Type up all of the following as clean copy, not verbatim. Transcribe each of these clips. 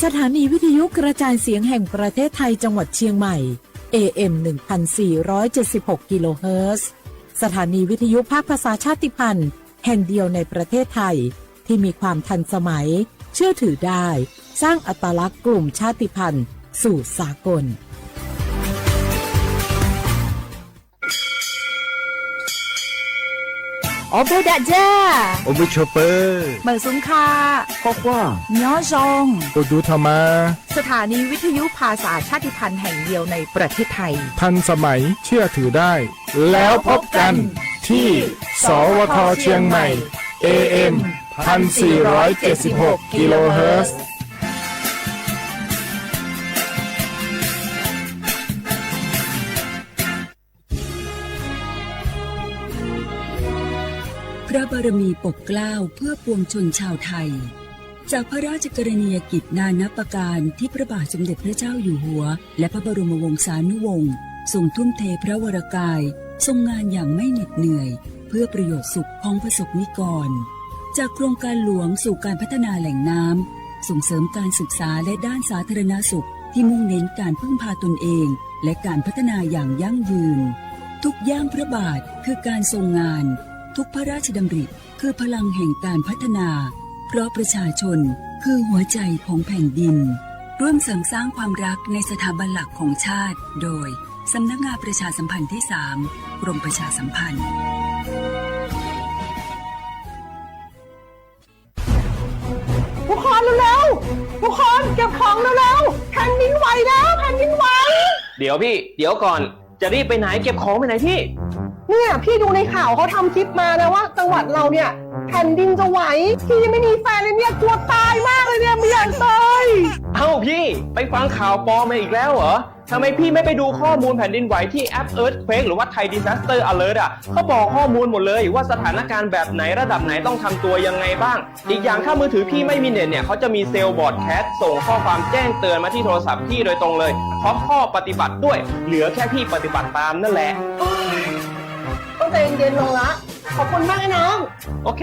สถานีวิทยุกระจายเสียงแห่งประเทศไทยจังหวัดเชียงใหม่ AM 1476 กิโลเฮิรตซ์สถานีวิทยุภาคภาษาชาติพันธุ์แห่งเดียวในประเทศไทยที่มีความทันสมัยเชื่อถือได้สร้างอัตลักษณ์กลุ่มชาติพันธุ์สู่สากลโอเบดะจ้าโอเบชอเปอร์เหมือนสุนคาข้อว่าเนื้อจงโอดูธรรมาสถานีวิทยุภาษาชาติพันธุ์แห่งเดียวในประเทศไทยทันสมัยเชื่อถือได้แล้วพบกันที่สวทเชียงใหม่ AM 1476 กิโลเฮิรตซ์พระบารมีปกเกล้าเพื่อปวงชนชาวไทยจากพระราชกรณียกิจนานับประการที่พระบาทสมเด็จพระเจ้าอยู่หัวและพระบรมวงศานุวงศ์ทรงทุ่มเทพระวรกายทรงงานอย่างไม่เหน็ดเหนื่อยเพื่อประโยชน์สุขของประสบนิกรจากโครงการหลวงสู่การพัฒนาแหล่งน้ำส่งเสริมการศึกษาและด้านสาธารณสุขที่มุ่งเน้นการพึ่งพาตนเองและการพัฒนาอย่างยั่งยืนทุกย่างพระบาทคือการทรงงานทุกพระราชดำริคือพลังแห่งการพัฒนาเพราะประชาชนคือหัวใจของแผ่นดินร่วมเสริมสร้างความรักในสถาบันหลักของชาติโดยสำนักงานประชาสัมพันธ์ที่ 3 กรมประชาสัมพันธ์ทุกคนเร็วๆทุกคนเก็บของเร็วๆแผ่นดินไหวแล้วแผ่นดินไหวเดี๋ยวพี่เดี๋ยวก่อนจะรีบไปไหนเก็บของไปไหนพี่เนี่ยพี่ดูในข่าวเขาทำคลิปมานะว่าจังหวัดเราเนี่ยแผ่นดินจะไหวพี่ยังไม่มีแฟนเลยเนี่ยกลัวตายมากเลยเนี่ยไม่อยากตายเอ้าพี่ไปฟังข่าวปลอมมาอีกแล้วเหรอทำไมพี่ไม่ไปดูข้อมูลแผ่นดินไหวที่แอป Earthquake หรือว่า Thai Disaster Alert อ่ะเขาบอกข้อมูลหมดเลยว่าสถานการณ์แบบไหนระดับไหนต้องทำตัวยังไงบ้างอีกอย่างถ้ามือถือพี่ไม่มีเน็ตเนี่ยเขาจะมีเซลล์บอร์ดแคสส่งข้อความแจ้งเตือนมาที่โทรศัพท์พี่โดยตรงเลยพร้อมข้อปฏิบัติด้วยเหลือแค่พี่ปฏิบัติตามนั่นแหละต้องใจเย็นๆลงละขอบคุณมากนะน้องโอเค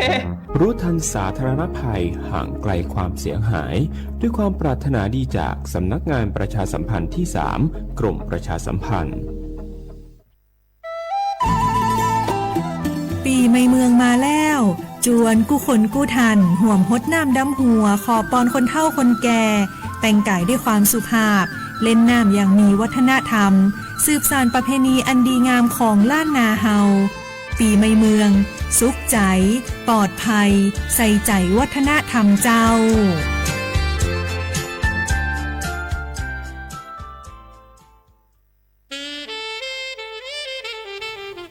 รู้ทันสาธารณภัยห่างไกลความเสียหายด้วยความปรารถนาดีจากสำนักงานประชาสัมพันธ์ที่ 3 กรมประชาสัมพันธ์ปีใหม่เมืองมาแล้วจวนกู้คนกู้ทันห่วมฮดน้ำดำหัวขอปอนคนเฒ่าคนแก่แต่งกายด้วยความสุภาพเล่นน้ำอย่างมีวัฒนธรรมสืบสานประเพณีอันดีงามของล้านนาเฮาปีใหม่เมืองสุขใจปลอดภัยใส่ใจวัฒนธรรมเจ้า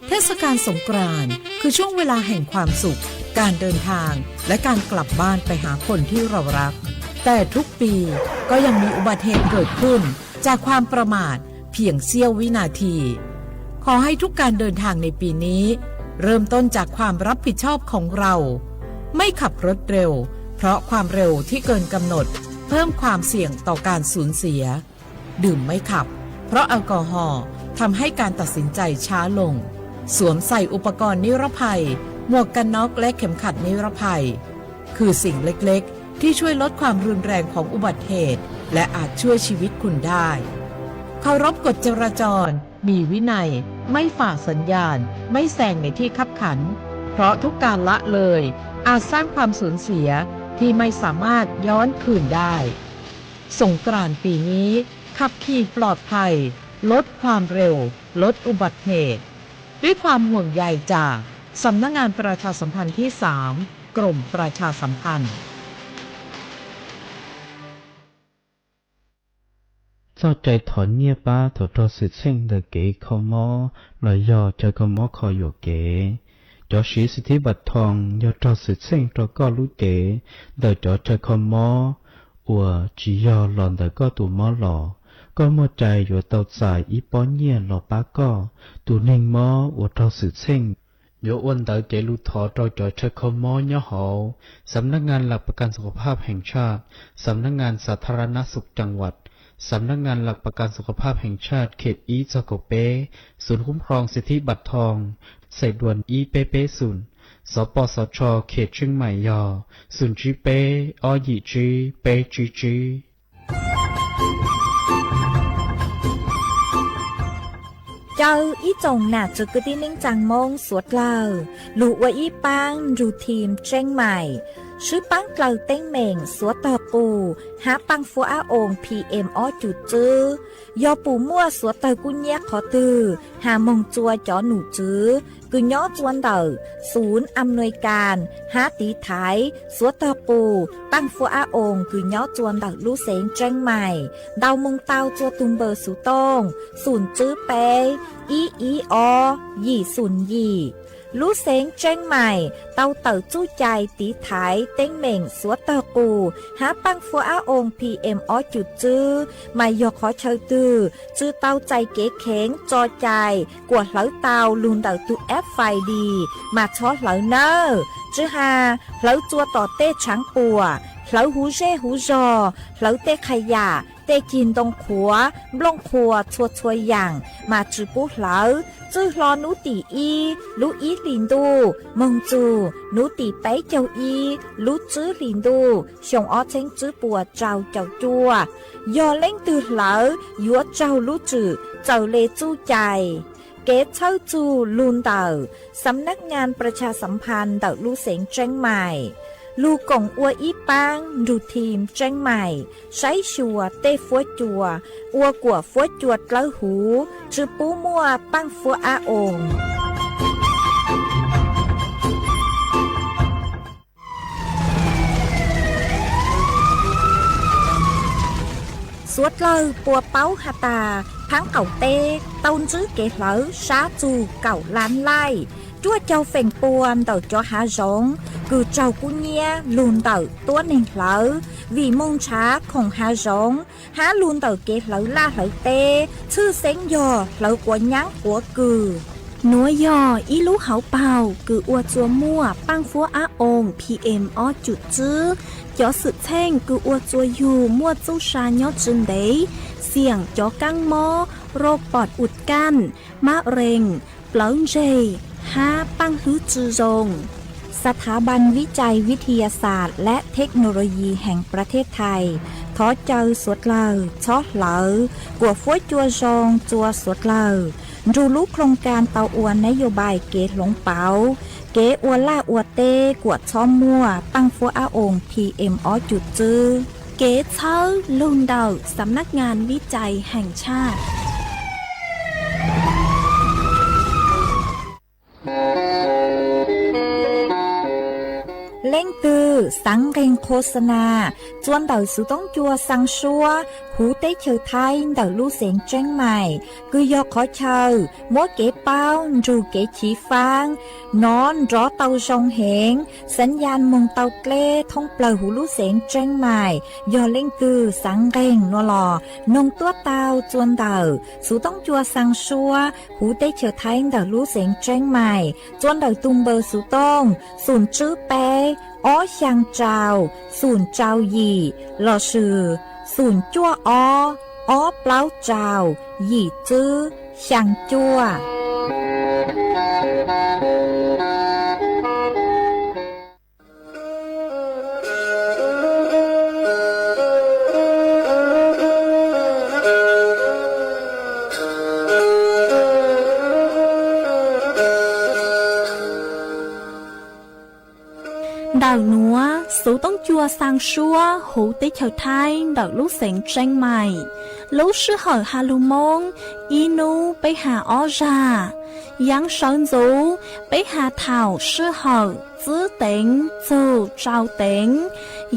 เทศกาลสงกรานต์คือช่วงเวลาแห่งความสุขการเดินทางและการกลับบ้านไปหาคนที่เรารักแต่ทุกปีก็ยังมีอุบัติเหตุเกิดขึ้นจากความประมาทเพียงเสี้ยววินาทีขอให้ทุกการเดินทางในปีนี้เริ่มต้นจากความรับผิดชอบของเราไม่ขับรถเร็วเพราะความเร็วที่เกินกำหนดเพิ่มความเสี่ยงต่อการสูญเสียดื่มไม่ขับเพราะแอลกอฮอล์ทำให้การตัดสินใจช้าลงสวมใส่อุปกรณ์นิรภัยหมวกกันน็อกและเข็มขัดนิรภัยคือสิ่งเล็กๆที่ช่วยลดความรุนแรงของอุบัติเหตุและอาจช่วยชีวิตคุณได้เคารพกฎจราจรมีวินัยไม่ฝ่าสัญญาณไม่แซงในที่คับขันเพราะทุกการละเลยอาจสร้างความสูญเสียที่ไม่สามารถย้อนคืนได้สงกรานต์ปีนี้ขับขี่ปลอดภัยลดความเร็วลดอุบัติเหตุด้วยความห่วงใยจากสำนักงานประชาสัมพันธ์ที่ 3 กรมประชาสัมพันธ์doใจถอนเงียบ้าถอดสิเส้งเดเก๋ขมอลอยยอใจขมอคอยอยู่เก๋จอชีสิทธิบัตรทองยอดสิเส้งตัวก็รู้เก๋เดจอใจขมออัวจียอหลอนแต่ก็ตัวมอหล่อก็มัวใจอยู่เตาสายอีป้อนเงียหล่อป้าก็ตัวเน่งมออัวทอสิเส้งโยอ้วนเตอเจลูทอจอจอใจขมอยอหอสำนักงานหลักประกันสุขภาพแห่งชาติสำนักงานสาธารณสุขจังหวัดสำนักงานหลักประกันสุขภาพแห่งชาติเขตอีจโกเปศูนย์คุ้มครองสิทธิบัตรทองใส่ด่วนอีเปเปศูนย์สปสช.เขตเชียงใหม่ยอศูนย์จีเปอหยีจีเปจีจี เจ้าอีจงน่ะจะกึดินิ่งจังมงสวดเล่าลูว่าอีปังรูทีมเจ้งใหม่ชื่อปังเกลาเต้งเหม่งสวดตอปูหาปังฟัวอาองพีเอ็มอจุดจื้อยอปูมั่วสวดเตอกุญแยกขอตือหามงจัวจอหนูจื้อกุญย้อจวนเตอศูนย์อำนวยการหาตีไถสวดเตอปูปังฟัวอาองกุญย้อจวนเตอลูเสงเจ้งใหม่ดาวมงเตาจัวตุมเบอร์สุตงศูนย์จื้อเปอีอยี่ศูนย์ยี่ลูเสงเจ้งใหม่เตาเต๋อจู้ใจตีไถเต้งเหม่งสวดเตอปูหาปังฟัวอาองพีเอ็มอจุดจื้อไม่ยอขอเชยตือจื้อเตาใจเก๋เข็งจอใจกวดเหลาเตาลุนเต๋อตูแอฟไฟดีมาช็อตเหลาเนอจื้อหาเหลาจัวต่อเต้ช้างปัวเหลาหูเร่หูจอเหลาเต้ขยะเต้กินตรงขัวบลงขัวชัวอย่างมาจื้อปูเหลาจื้อรอนูตีอีลูอีลินดูมงจูนูตีไปเจ้าอีลูจื้อลินดูชงอ้อเช้งจื้อปัวเจ้าจัวยอเล่งตือเหลายัวเจ้าลูจื้อเจ้าเลจู้ใจเกตเช่าจูลูนเต่าสำนักงานประชาสัมพันธ์เต่าลูเสงเจ้งใหม่ลูกงอัวอีปังดูทีมเจ้งใหม่ใช้ชัวเต้ฟัวจัวอัวกัวฟัวจวดเล้าหูจือปูมัวปังฟัวอาองสวดเลยปัวเป้าหาตาพังเก่าเต้ต้นจื้อเกเหลอซาจูเก่าล้านไล่จั่วเจ้าเฟ่งปวนเต่าจอหาจงคือเจ้ากุญเนียลูนเต่าตัวหนึ่งเหลอวีมงช้าของหาจงหาลูนเต่าเกเหลอล่าเหลอเต้ชื่อเซ็งยอเหลอกว่ายั้งหัวกือหนัวยออีลูเขาเป่าคืออวจัวมั่วปังฟัวอาองพีเอ็มอจุดจื้อจอสุดแท่งคืออวจัวอยู่มั่วจู้ชายอจึงเดเสี่ยงจอกังมอโรคปอดอุดกั้นมะเร็งเปล่าเจหาปังฮือจือจงสถาบันวิจัยวิทยาศาสตร์และเทคโนโลยีแห่งประเทศไทยทอเจอสวดเลอชอเหลอกวฟัวจัวจงจัวสวดเลอดูลูกโครงการเตาอวนนโยบายเกตหลงเปาเกอวนล่าอวเต้กวดช้อมมั่วปังฟัวอาองพีเอ็มอจุดจื้อเกตเชอลุนเดาสำนักงานวิจัยแห่งชาติเล่งตือสังเกงโฆษณาจวนเต่าสุต้องจัวสังชัวหูเต้เชอไทยเต่าลู่เสียงเจ้งใหม่คือยอขอเชอมัวเก๋เป้ารูเก๋ฉีฟางนอนรอเต่าชงเหงสัญญาณมงเต่าเกล้ท่องเปล่าหูลู่เสียงเจ้งใหม่ยอเล่งตือสังเกงนัวหล่อนงตัวเต่าจวนเต่าสุต้องจัวสังชัวหูเต้เชอไทยเต่าลู่เสียงเจ้งใหม่จวนเต่าตุงเบอร์สุต้องศูนย์จื้อเปอ้อช่างเจ้าศูนย์เจ้าหยี่หล่อชื่อศูนย์จั่วอ้อเปล่าเจ้าหยี่จื้อช่างจั่วดาวนัวสูต้องจัวสังชัวหูติเฉาไทยดอกลูกเสียงเจ้งใหม่ลูกชื่อเหอฮาลูมงอีนูไปหาอ้อจายังสอนจูไปหาเถ่าชื่อเหอจื้อเต็งจูเจ้าเต็ง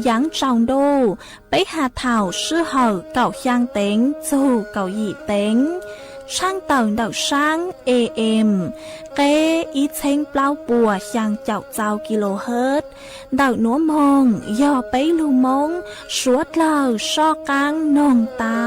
ยังเจ้าดูไปหาเถ่าชื่อเหอเก่าย่างเต็งจูเก่าหยี่เต็งช่างเต่าเดาช่างAM เกอีเชงเปล่าปัวช่างเจ้าเจ้ากิโลเฮิรตซ์เดาหนัวมงย่อไปลูมงสวดเลาชอกังนองเต้า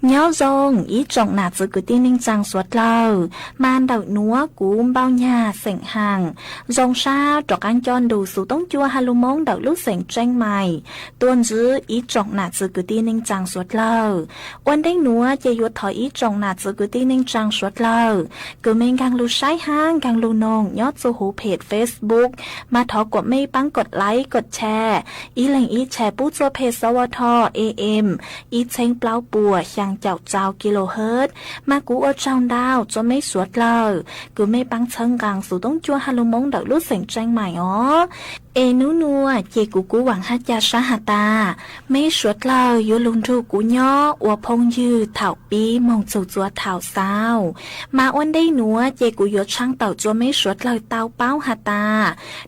ย nhớ rong ý trọng nà giữ cứ tin ninh rằng suốt lâu man đậu núa cú bao nhà sảnh hàng rong xa trọc anh chọn đủ số tông chua hà lù mông đậu lúc sảnh tranh mày tuôn giữ ý trọng nà giữ cứ tin ninh rằng suốt lâu ôn đánh núa chê yuột thỏi ý trọng nà giữ cứ tin ninh rằng suốt lâu cứ mình càng lưu sai hang càng lưu nông nhớ số hú page Facebook mà thọกดไม่ปังกดไลค์กดแชร์อีแหล่งอีแชร์ปู้ตัวเพจสวท AM อีเชงเปล่าปัวช่างเจ้าเจ้ากิโลเฮิรตซ์มากูอจองดาวจะไม่สวดเลยกูไม่ปังเชิงกังสู่ต้องจัวฮัลโลมงเดาลุเสียงแจ้งใหม่อ๋อเอนูนัวเจกูหวังฮัจยาสหตาไม่สวดเลยอยู่ลุงทูกูย่ออวพงยืดเถาปีมองจู่จัวเถาสาวมาอ้วนได้นัวเจกูยศช่างเต่าจัวไม่สวดเลยเต้าเป้าหตา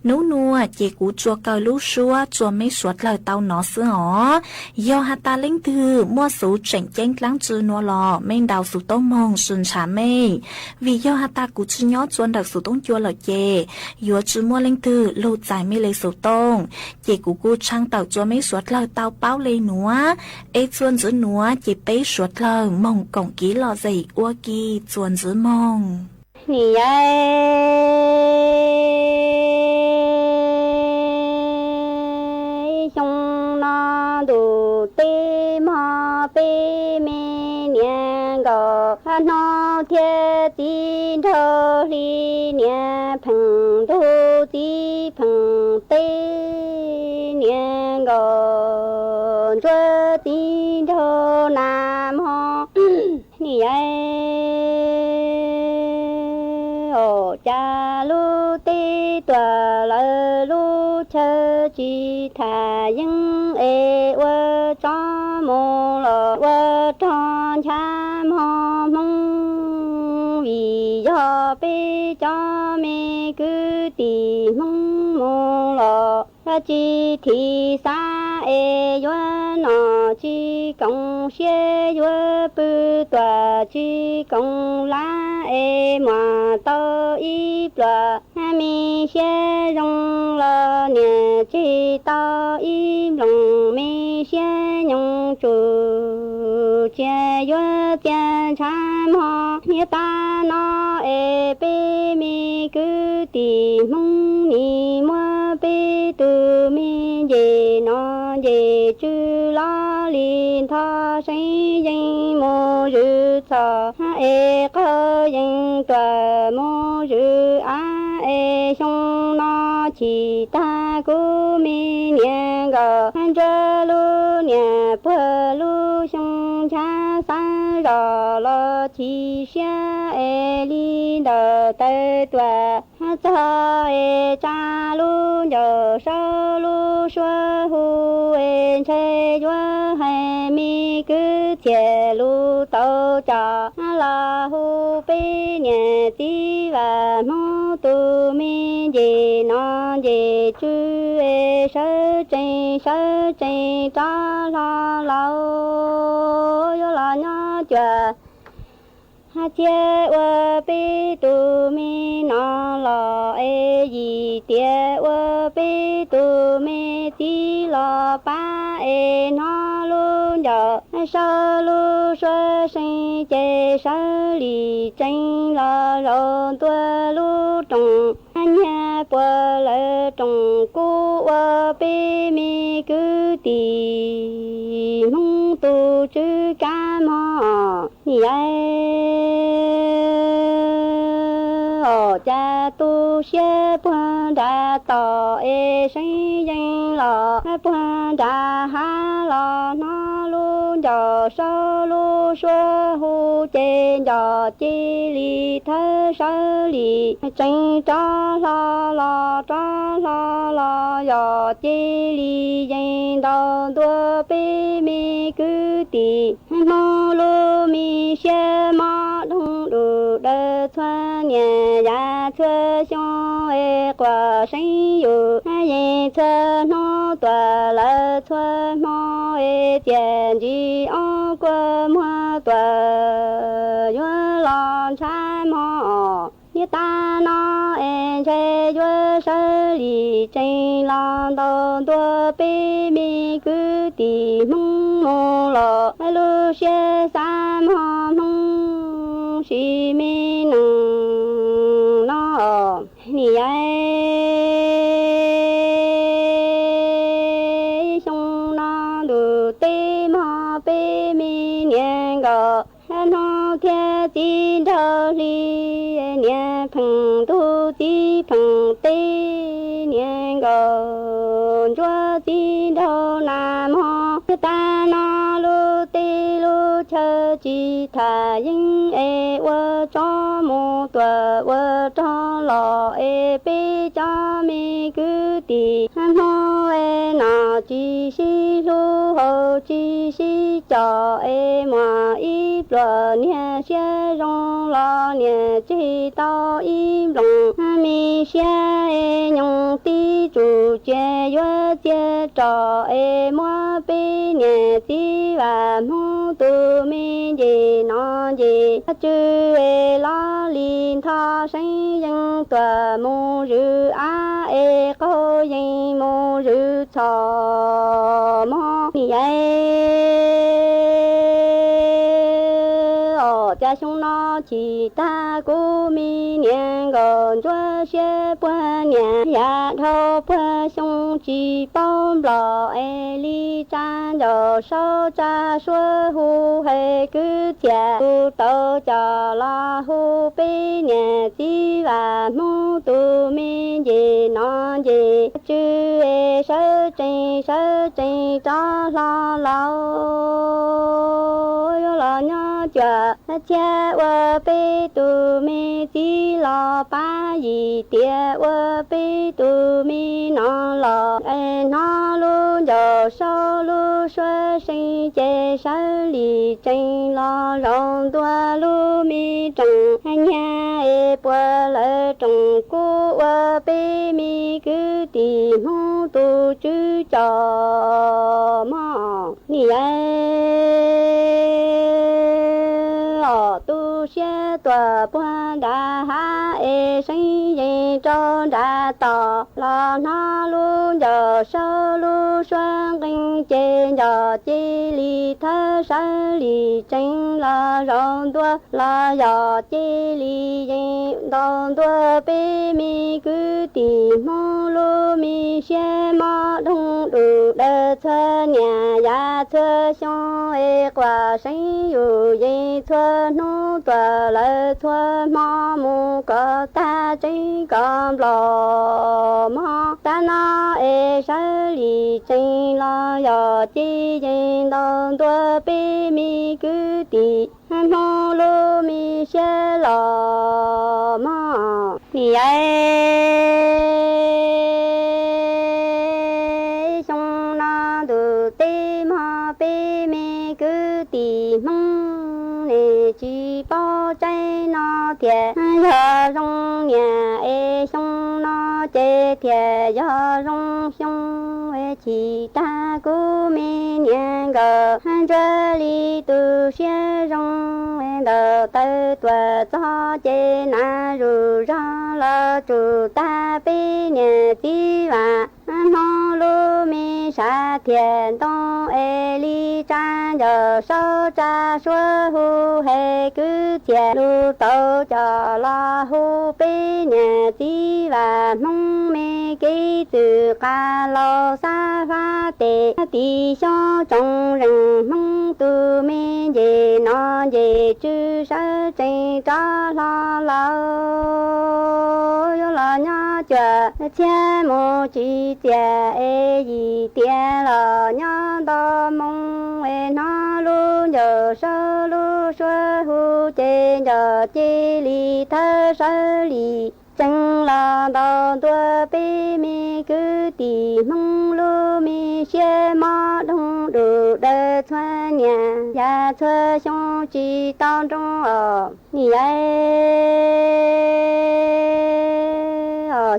นูนัวเจกูจัวเกาลูชัวจัวไม่สวดเลยเต้าหนอเสืออ๋อยอหตาเล่งตือมั่วสูเจ๋งเจ้งกลางจือนัวหลอไม่ดาวสู่ต้องมองสุนฉาไม่วิยอหตากูจือย่อจวนดักสู่ต้องจัวเลยเจยัวจือมั่วเล่งตือลูใจไม่เลยสู่ต้องเจกูช่างเต่าจัวไม่สวดเลยเต้าเป้าเลยหนัวเอจวนจือหนัวเจไปสวดเลยมองกงกี้หล่อใจอ้วกีจวนจือมองนี่ยชงนาดูเตมาเปเมเนียงก็นอเทียจีนเธอลีเนียพังดูจีพังเตเนียงก็จัวจีนเธอนามฮอนี่ยจาลูตีตัวละลูเชจีทายังเอวจอมลวทอนชามหอมวิยอไปจอเมกุตีมมลจีทีสาเอยวานอจีกงเชียยวปืตัวจีกงลาเอมาโตอีปลามีเชียรงละเนี่ยจีโตอีลงมีเชียยงจูเจียยวเจียชามหอเนี่ยตาโนเอเปมีกุตีมงนีมัวเปตูมีเยนอเยจูลาลินทาใช้ยังโมจุตาเอก็ยังตัวโมจุอาเอชงนอชีตากูมีเนียงก็ฮันเจลูเนียเปลูชงชาสารอลอชีเชียเอลีเดเตตัวฮัจเอจาลูเยอชลูชัวหูเอนเชยัวให้มีกุเจลูโตจาลาหูปีเนตีวามูตูมีเจนอเจจูเอเชเจจาลาลายลาญาจาฮัจเจวปีตูมีนอลอเอยีเตียวปีตูมีตีลอปาเอนอลูเดอชาลูชัวสิเจชาลีเจงลอโรตัวลูตงอันยาปัวเลตงกูวปีมีกุตีมงตูจูกามอนี่ยจาตุเชปวนดาต่อเอชิยังหล่อปวนดาฮาหล่อนอลูจอโซลูชัวหูเจนจอจีลีเธอเชลีจิงจอลอลอจอลอลอยอจีลียิงดอตัวปีมีกุตีโมลูมีเชมาดงดูเดทวนเนี่ยยาเธอชงเอกว่าสิอยู่ยิงเธอโนตัวละทวนมอเอเจียนจีอ้อกว่ามัวตัวยัวหลอนชายมอนี่ตาโนเอ็นเชยัวเชลีจิงลอนโตตัวปีมีกุตีมงโมโลลูเชซา西咪能那你爱兄那路对马背咪年个。山后天金头里年碰土地碰地年个捉金头南么大那路地路车吉他因哎我找木多我找老哎被家咪个地山后哎那几西路后几西找哎嘛一年些容了年纪到一龙米些用地主节约节照莫被年纪万木都米的那的就拉林他身影多木日高人木日草么你家兄那其他古米年个这些半年丫头半兄弟帮老里站着手扎说胡黑个天不到家拉胡北年几万木都米的南的就手真扎拉老有老娘家天我被杜米吉老八一点我被杜米囊老那路有少路说生界山里真老让多路米种年波了种谷我被米个地木都去找嘛你都些多半大海生人长大到老那路有少路双根尖要接里他山里真了让多老要接里人让多被米个地木路米些马东路的车年呀车相挂身有人车弄多了车马木个大真个老马但那山里真了要接人当多被米个地木路米些老马你兄那都对马被米个地梦你去报在那天要容年兄那这天要容兄其他古明年个这里都先容的都多早节难如让了主大百年几万农路米沙天东里站着手扎说胡黑个天路都叫老虎百年几万农民给自干老三发的地上众人梦都民的南的只是真扎拉老有老娘家天母之间一点老娘的梦那路有手路说胡见着这里他手里真拉到多被米个地梦路米些马东路的村年呀车兄弟当中你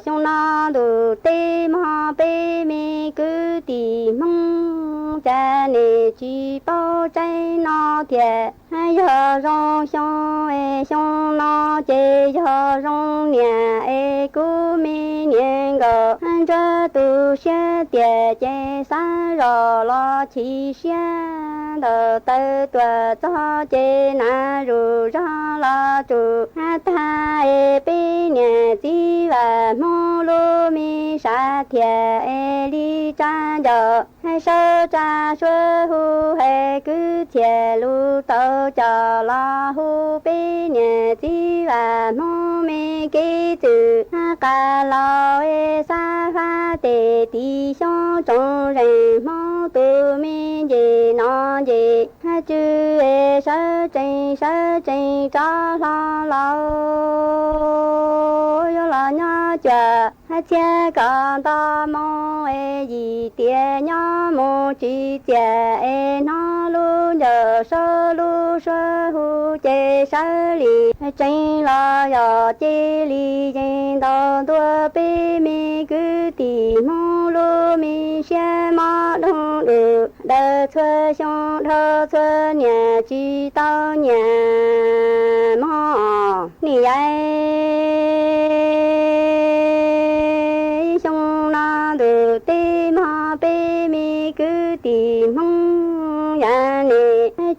兄那路对马被米个地梦在你去报在那天要让兄那这要让年古明年个这都些点见三绕了七仙 đồ tơ tua cho chế na ru ra la tu ha ta e bi nhẹ chi và mô lô mi sa thiê e li cha đồ hai sơ cha xuê hu he cứ thiê lu tơ cho la hu bi nhẹ chi và mô mi ki tu ha ca lao e sa pha tê ti xiong trong rèn mô tu mi gì nó gì ha chư e sơ trình cho la lao yo la nhá chua ha chia con ta mô e gì tia nhá mô chi tia e nó lu nhờ sơ hu chê sơ li trình la yo chê li trình tao tua bê mi cứ tì mô lu mi xe ma đông được đờ thuê xong thơ thuê nhà chi tao nhà mò nì ai xong na được tê ma bê mi cứ tì mong nhà nì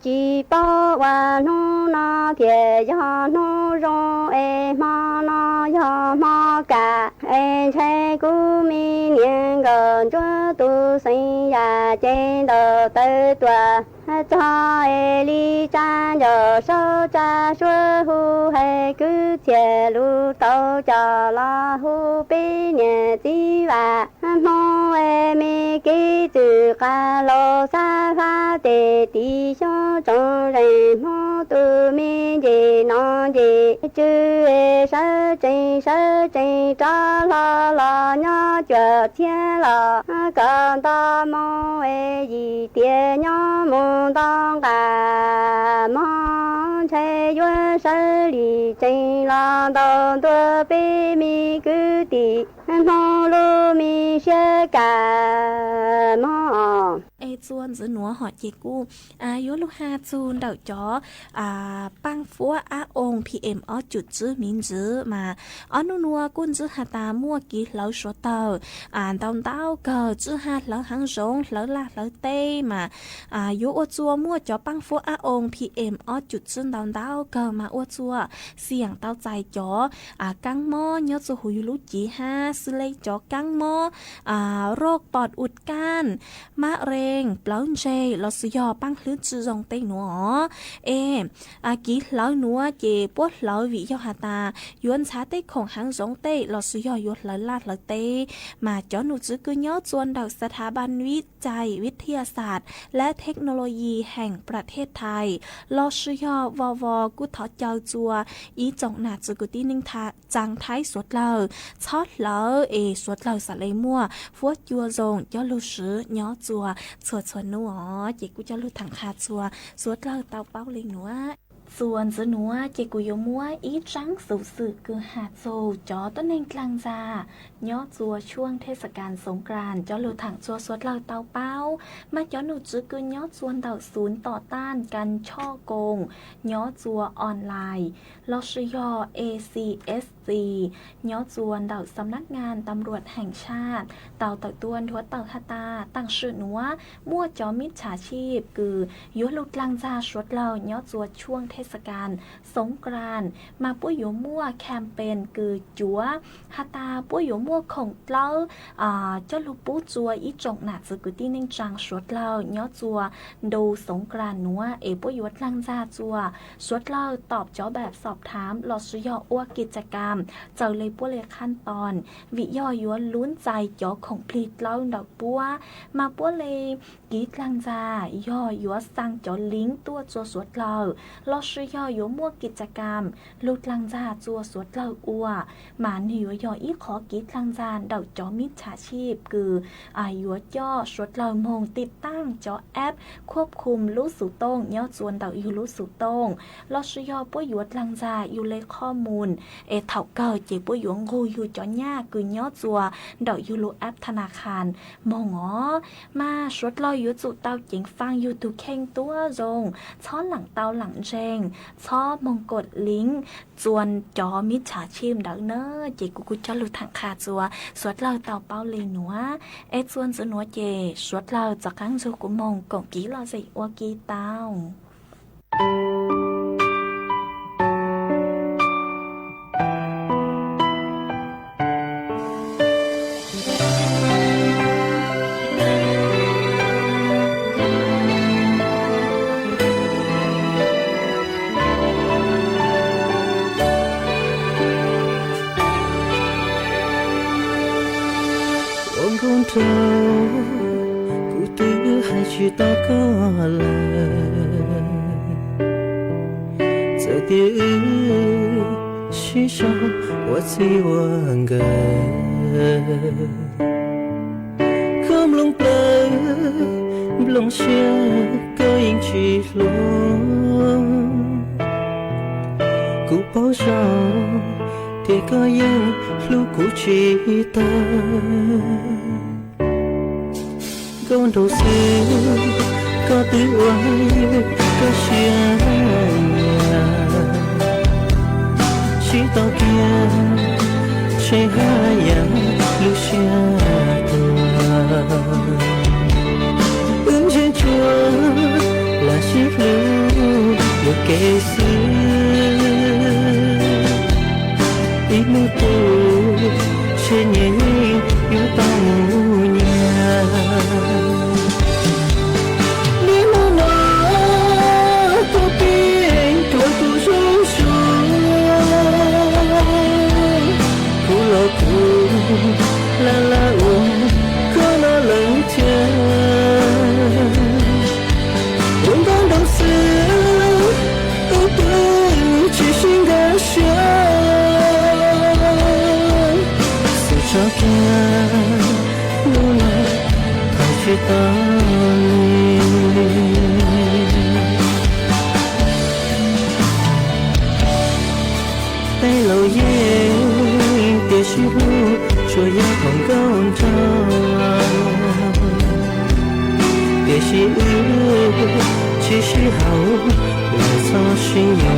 chi bao và nô na thiê ya nô rong e ma na ya ma cả e che cú mi niên gần chúa tu sinh ya trên đầu tới tua cha e li cha giờ sơ cha xuê hu hay cứ thiê lu tao cho la hu bi nhẹ chi và mô e mi ki tu ca lô sa pha tê ti xiong trong rèn mô tu mi gì nó gì chư e sơ trình cho la nhá chua thiên la con ta mô e gì tia nhá mô tông cả mong thế duyên sơ li trình la tông tua bê mi cứ tì mô lu mi xe cả mong e chuan giữ núa họ chị cu yếu lúc ha chun đầu chó băng phúa á ong PM ở chuột chữ miễn chữ mà ở núa quân chữ hà ta mua kỹ lẩu số tàu tông tao cờ chữ ha lẩu hàng rong lẩu la lẩu tê mà yếu ô chua mua chó băng phúa á ong PM ở chuột chữ tông tao cờ mà ô chua xiềng tao chạy chó căng mò nhớ chua hùi lú chỉ ha sư lê chó căng mò rốt bọt ụt can mã ren plau chê lo sử dụng băng lưới sử dụng tây nữa kỹ lẩu nữa chỉ bớt lẩu vị do hà ta yuan xá tâyของhàng giống tây lo sử dụng yuan lẩu lạt lẩu tây mà chó nụ chữ cứ nhớชวน สถาบันวิจัยวิทยาศาสตร์และเทคโนโลยีแห่งประเทศไทยลอชื่อย่อววกุทอเจ้าจัวอีจงหนาจุกุตีนิงทาจังท้ายสวดเลอชอดเลอสวดเลอสะเลยมั่วฟัวยัวจงย่อลูชื่อย่อจัวสวดหนัวจีกูจะลูถังคาจัวสวดเลอเตาเป้าลิงหนัวส่วนซื้อหนัวเจกุยมัวอีจังสูสือคือหาดโซจอต้นเองกลางจาย่อจัวช่วงเทศกาลสงกรานต์จอลูถังจัวสวดเลอเตาเป้ามาจอหนูจื้อคือย่อจวนเต่าศูนย์ต่อต้านการช่อโกงย่อจัวออนไลน์ลอชื่อย่อ ACSC ย่อจวนเต่าสำนักงานตำรวจแห่งชาติเต่าตัวนทัวเต่าฮาตาตั้งชื่อหนัวมั่วจอมิจฉาชีพคือยั่วลุกลางจาสวดเลอย่อจัวช่วงเทศกาลสงกรานต์มาปุ้ยโยมั่วแคมเปญคือจัวฮาตาปุ้ยโยมั่วของเล่าเจ้าลูกปูจัวอีจงหนาจืกุตีนิ่งจังสวดเล่าย่อจัวดูสงกรานต์นัวปุ้ยโยดลังจาจัวสวดเล่าตอบจ้อแบบสอบถามลอสยออ้วกิจกรรมเจ้าเลยปุ้ยเลยขั้นตอนวิย่อยวนลุ้นใจจ้อของพลีดเล่าดอกปัวมาปุ้ยเลยกีดลังจาย่อยวนสั่งจ้อลิงตัวจัวสวดเล่าลอสย่อยมั่วกิจกรรมลุดลังจาจัวสวดเล่าอัวหมาหนิวยออีขอกีดลังจานเดาจอมิจฉาชีพคือยัวย่อสวดเล่ามงติดตั้งจอแอปควบคุมรู้สู่โต้งย่อจวนเดาอยู่รู้สู่โต้งลอสย่อปุ้ยยวดลังจาอยู่เลยข้อมูลเถา เก่าเจ็บป่วยอยู่งูอยู่จอนหญ้ากือย่อจัวเดาอยู่รูแอปธนาคารมองอ๋อมาชดลอยอยู่จุเตาเจิงฟังอยู่ตุแข่งตัวรงช้อนหลังเตาหลังแรงช้อมงกดลิงก์จวนจอมิจฉาชีพดักเนอเจกูจะหลุดทางขาจัวสวดเราเตาเป้าเลยหนัวเอจวนจะหนัวเจสวดเราจากกังจูกุมงกงกี้เราใส่วัวกีเตากูตื้อให้ชีตอก็เลย这第一是想我自我个không lông plơ lông xe có yên chỉ luônกูbảo rằng thì có yên lúcกูchỉ ta con đầu xưa có tự oai có chia nhà chỉ tao kia chơi hai nhà lưu chia ứng trên chùa là chiếc lưu được kể xưa ít nữ tu trên nhẹ yêu tao nhà nếu mà nó có biết tôi cũng sống xuống cô lo cô la uống có nó lớn chân uống con đầu xưa tôi chỉ xin đã sợ cho kia luôn là phải chỉ ta tay lâu ye để chỉ lu cho ya không con trăng để chỉ hậu là do sinh nhà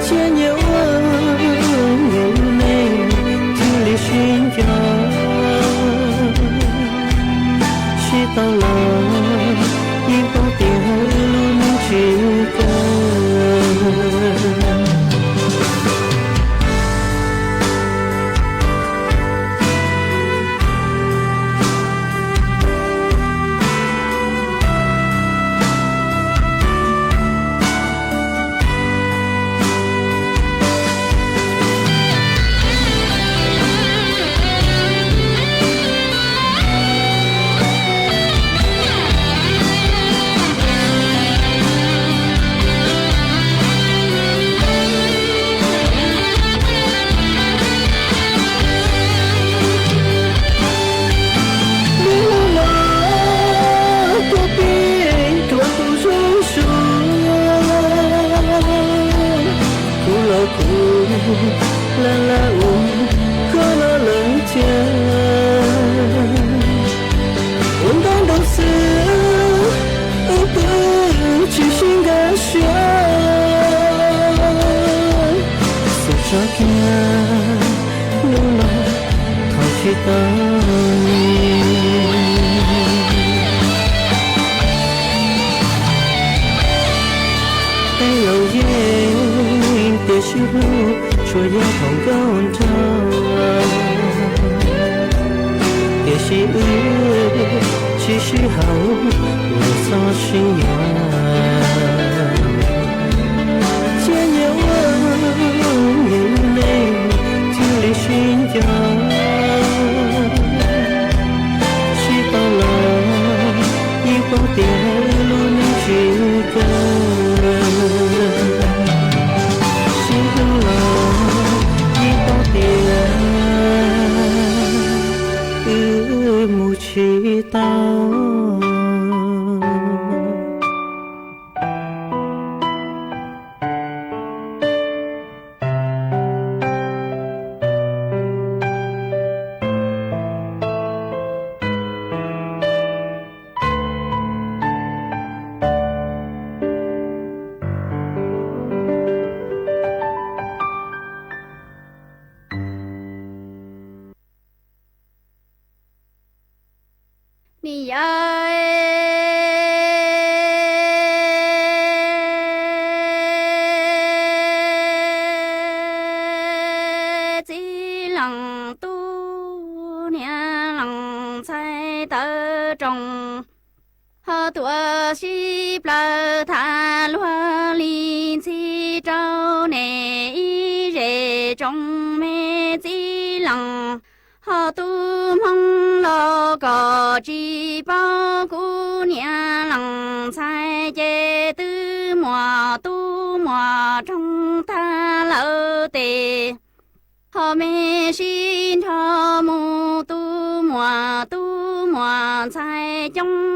chia nhiều nhiều nên thiếu lý sinh cho chỉ tao lo nhưng có tiền luôn chịu la uống có nó lớn chân uống đón đầu xưa ước tư chỉ xin gã xưa sự cho kia luôn là thôi chỉ ta tay lâu ye để chỉ lu cho ya không con trăng để chỉ hậu là do sinh nhà chia nhau nhiều nên chưa lý sinh cho chỉ tao lo nhưng có tiền luôn chịu cơ chỉ tao lo nhưng có tiền mù chỉ tao 你哎。tua si bờ thà loa linh chi trâu nè rể trong mê chi lòng họ tu mong lo có chi bao cú nhà lòng sai chế tư mùa tu mùa trong tha lỡ tề họ mê xin họ mù tu mùa sai trong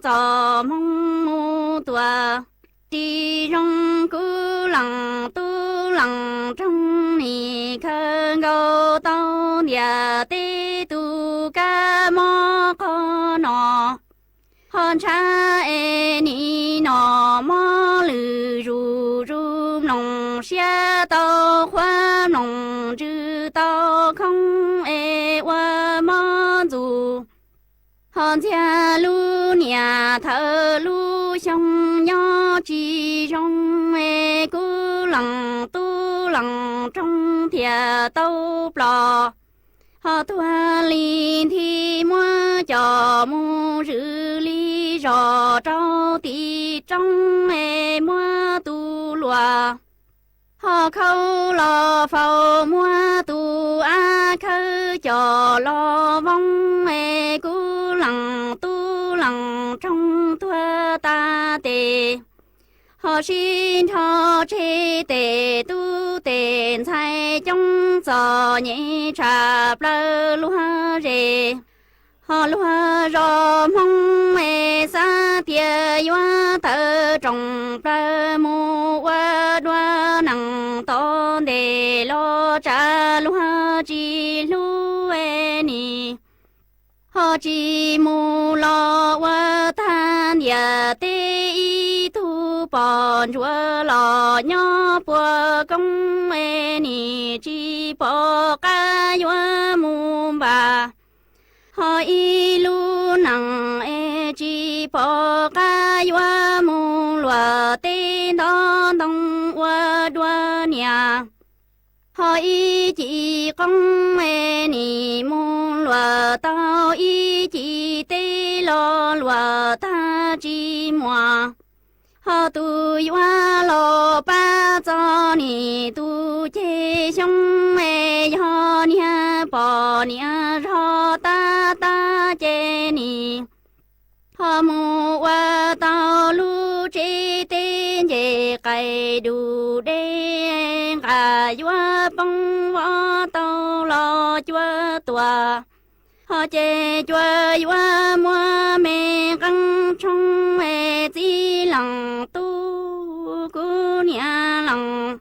cho mong mu tua đi trong cứ lặng trong nì khơi gâu tao nhà tê tu ca mò con nọ hơn cha nì nọ mò lử ru nòng xe tao khoa nòng chữ tao không qua mò dù hơn cha lu nhà thơ lu xong nhỏ chỉ trong cứ lặng tu lặng trong thìa tâu plò họ thua linh thì mua cho mu rư ly rò trâu tì trong mua tu lùa họ khâu lò phao mua tu a khơi cho lo vong cứ lặng tu lặng trong thua ta tề họ xin họ chế tề tu tề sai trong gió nhẹ chạp lơ lúa rề họ lúa rò mong xa tia hoa thơ trồng lơ mù qua đoa nặng to để lo trả lúa chi lúa nì họ chỉ mù lo qua than nhà tê y thu bọn chúa lo nhỏ bùa công nì chỉ bỏ ca hoa mù bà họ y lu nặng chỉ bỏ ca hoa mù lùa tê đó đông qua đoa nhà họ y chỉ công nì mù lùa tao y chỉ tê lo lùa ta chỉ mùa họ tu hoa lo ba cho nì tu chế xong họ nia bỏ nia cho ta chế nì họ mù hoa tao lu chế tên chế cây đủ đen cả hoa bông hoa tao lo chúa tòa họ chế chúa hoa mua mẹ căng trong chỉ lòng tu cứ nhà lòng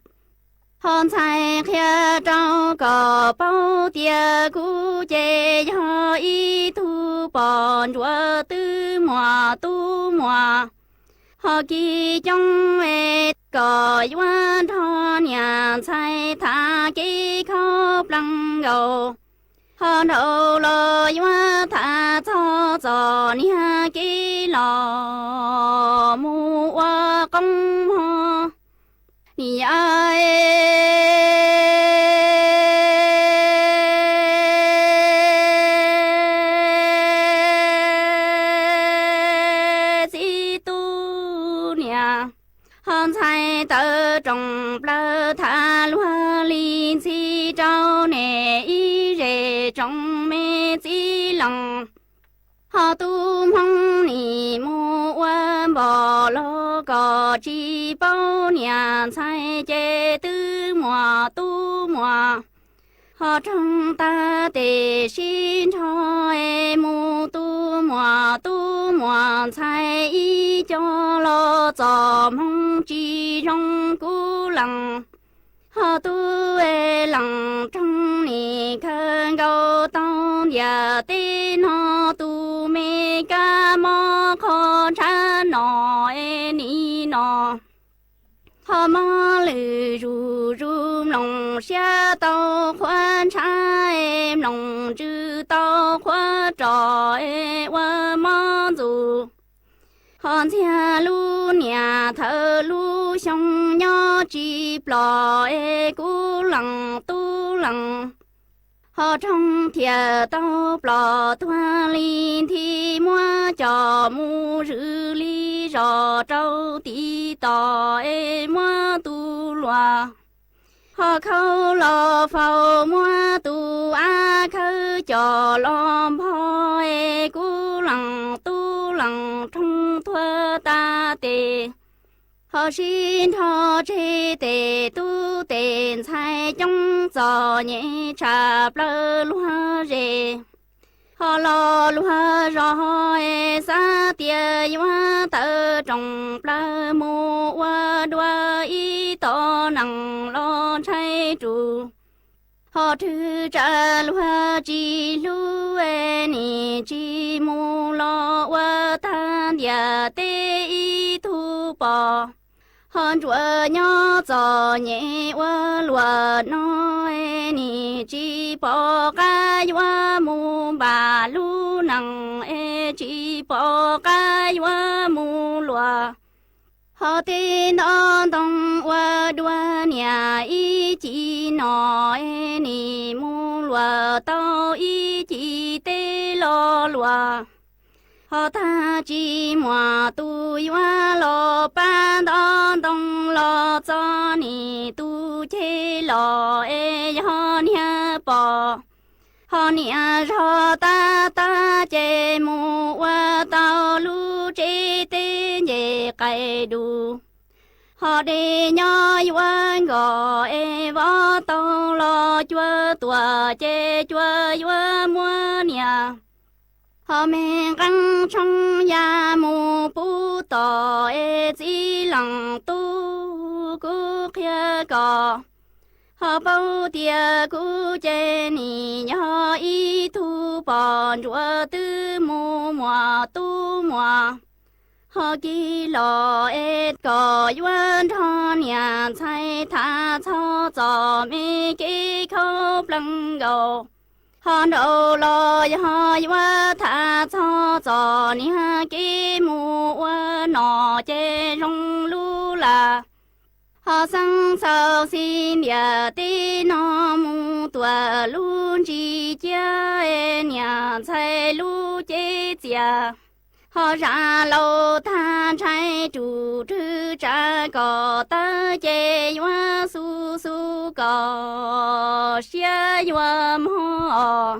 hòn sai kia trâu cò bao tia cú chế họ y thu bọn chúa tư mùa họ kỳ trong cò hoa thọ nhà sai thả kí khóc lăng gầu họ đầu lo hoa thả cho giò nia kí lò mu hoa công ho ni ai si tu nia hơn sai tơ trồng lơ thả lúa linh si trâu nè y rể trong mê chỉ lòng họ tu mong nì mu qua bỏ lo có chi bao nhà sai chế tư mùa tu mùa họ trong ta tề xin cho mu tu mùa sai y cho lo cho mong chi trong cú lòng họ tu lòng trong nì khơi gâu tao nhà tên họ tu mê ca mò khó cha nọ ni nọ họ mò lử ru lòng xe tao khoan cha lòng chữ tao khoa trò qua mong dù hòn cha lu nhà thơ lu xong nhỏ chỉ plò cú lằng tu lằng họ trong thiệt tao plò thoa linh thì mua cho mu rư li rò trâu tí tò mua tu loa họ khâu lò phao mua tu a khâu cho lom phò cú lằng tu lằng trong thua ta tề họ xin họ chế tề tu tên sai trong gió nhẹ chạp lơ loa rề họ lo loa rồi xa tia hoa tơ trong lơ mù hoa đoa ý to nặng lo trái trụ họ thư trả loa chỉ lu ni chỉ mù lo hoa tan ya tê ý thu bò hòn chúa nhỏ gió nhẹ hoa lúa nói ni chỉ bỏ cái hoa mù bà lu nặng chỉ bỏ cái hoa mù lúa họ tin on tông hoa đua nhà ý chỉ nói ni mù lúa tao ý chỉ tê lo lúa họ ta chỉ mua tu hoa lo ban đón đông lo cho ni tu chế lo họ nia bỏ họ nia cho ta chế mu hoa tao lu chế tên về cái đủ họ đi nhỏ hoa gò võ tao lo chua tua chế chua hoa mua nia họ mình găng trong nhà mù bù tỏ chỉ lòng tu cú kia cỏ họ bao tia cú chế ni nhỏ ý thu bọn chúa tư mù mùa tu mùa họ kỳ lò cỏ yuan thon nhà chạy thả cho gió mê kê khâu lăng gầu họ đầu lo họ qua thả cho gió nia kê mù qua nọ chê rong lu là họ sang sau xin địa tê nó mù tua lu chỉ cha nhà chạy lu chê chia họ ra lâu tha trái chủ trư trả có ta chê hoa su su có xia hoa mò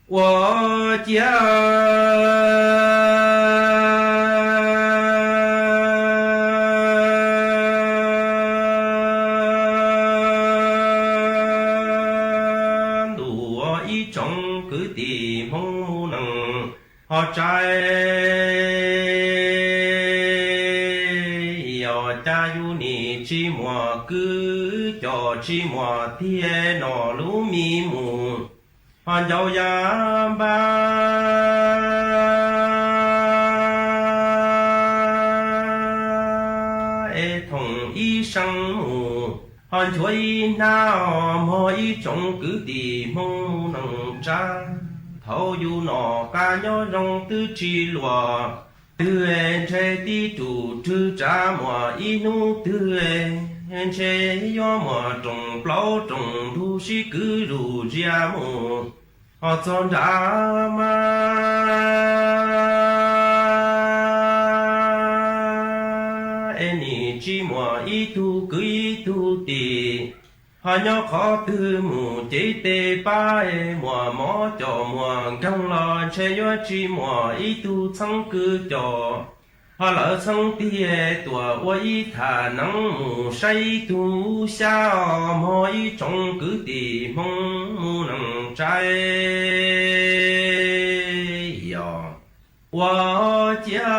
我家đủ ý trong cứ tìm mong nặng họ trai yo cha yu ni chi mùa cứ cho chi mùa thiên nọ lú mi mù họ giàu ya ba e thong y sang mù họ chuối nào mỗi trong cứ tìm mong nặng cha thâu yu nọ ca nhớ rong tư chi lùa tư en che ti chủ tư cha mùa y nu tư en che yo mùa trồng plau trồng thu si cứ rù gia mù họ chọn ra ma en ni chi mùa y tu cứ y tu ti họ nhớ khó tư mù chế tê ba mùa mó cho mùa găng lo che yo chi mùa y tu sang cứ cho họ lỡ sang tia tua wo y thà nắng mù say tu xa mò y trong cứ tì mong mù nắng trái yo wo cha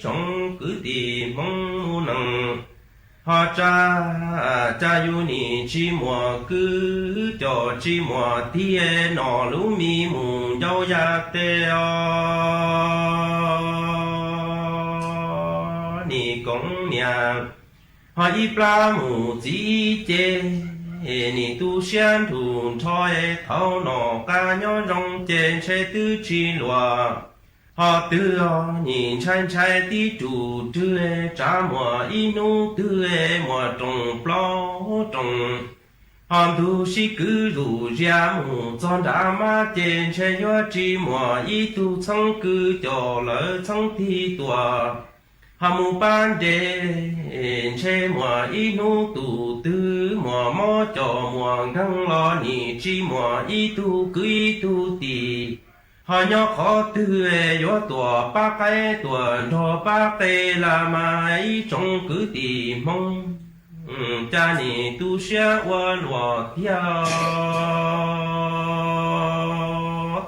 trong cứ tìm mong mu nằng họ cha yu ni chi mùa cứ cho chi mùa thiên nọ lú mi mù dâu ya tê ni công nhà họ y pla mù chỉ chê ni tu xian thùn thôi thâu nọ ca nhớ rong chê che tư chi lùa họ tư nhìn chai chai tí chủ tư trả mùa inu tư mùa trồng plau trồng họ tu si cứ rủ ra mù chọn đã ma trên che yo chi mùa y tu sang cứ cho lỡ sang thi tua họ mù ban đề che mùa inu tu tư mùa mò cho mùa găng lo ni chi mùa y tu cứ y tu tì họ nhớ khó tư yo tua ba cái tua cho ba tê là mai trong cứ tì mong cha ni tu xia wa lo tia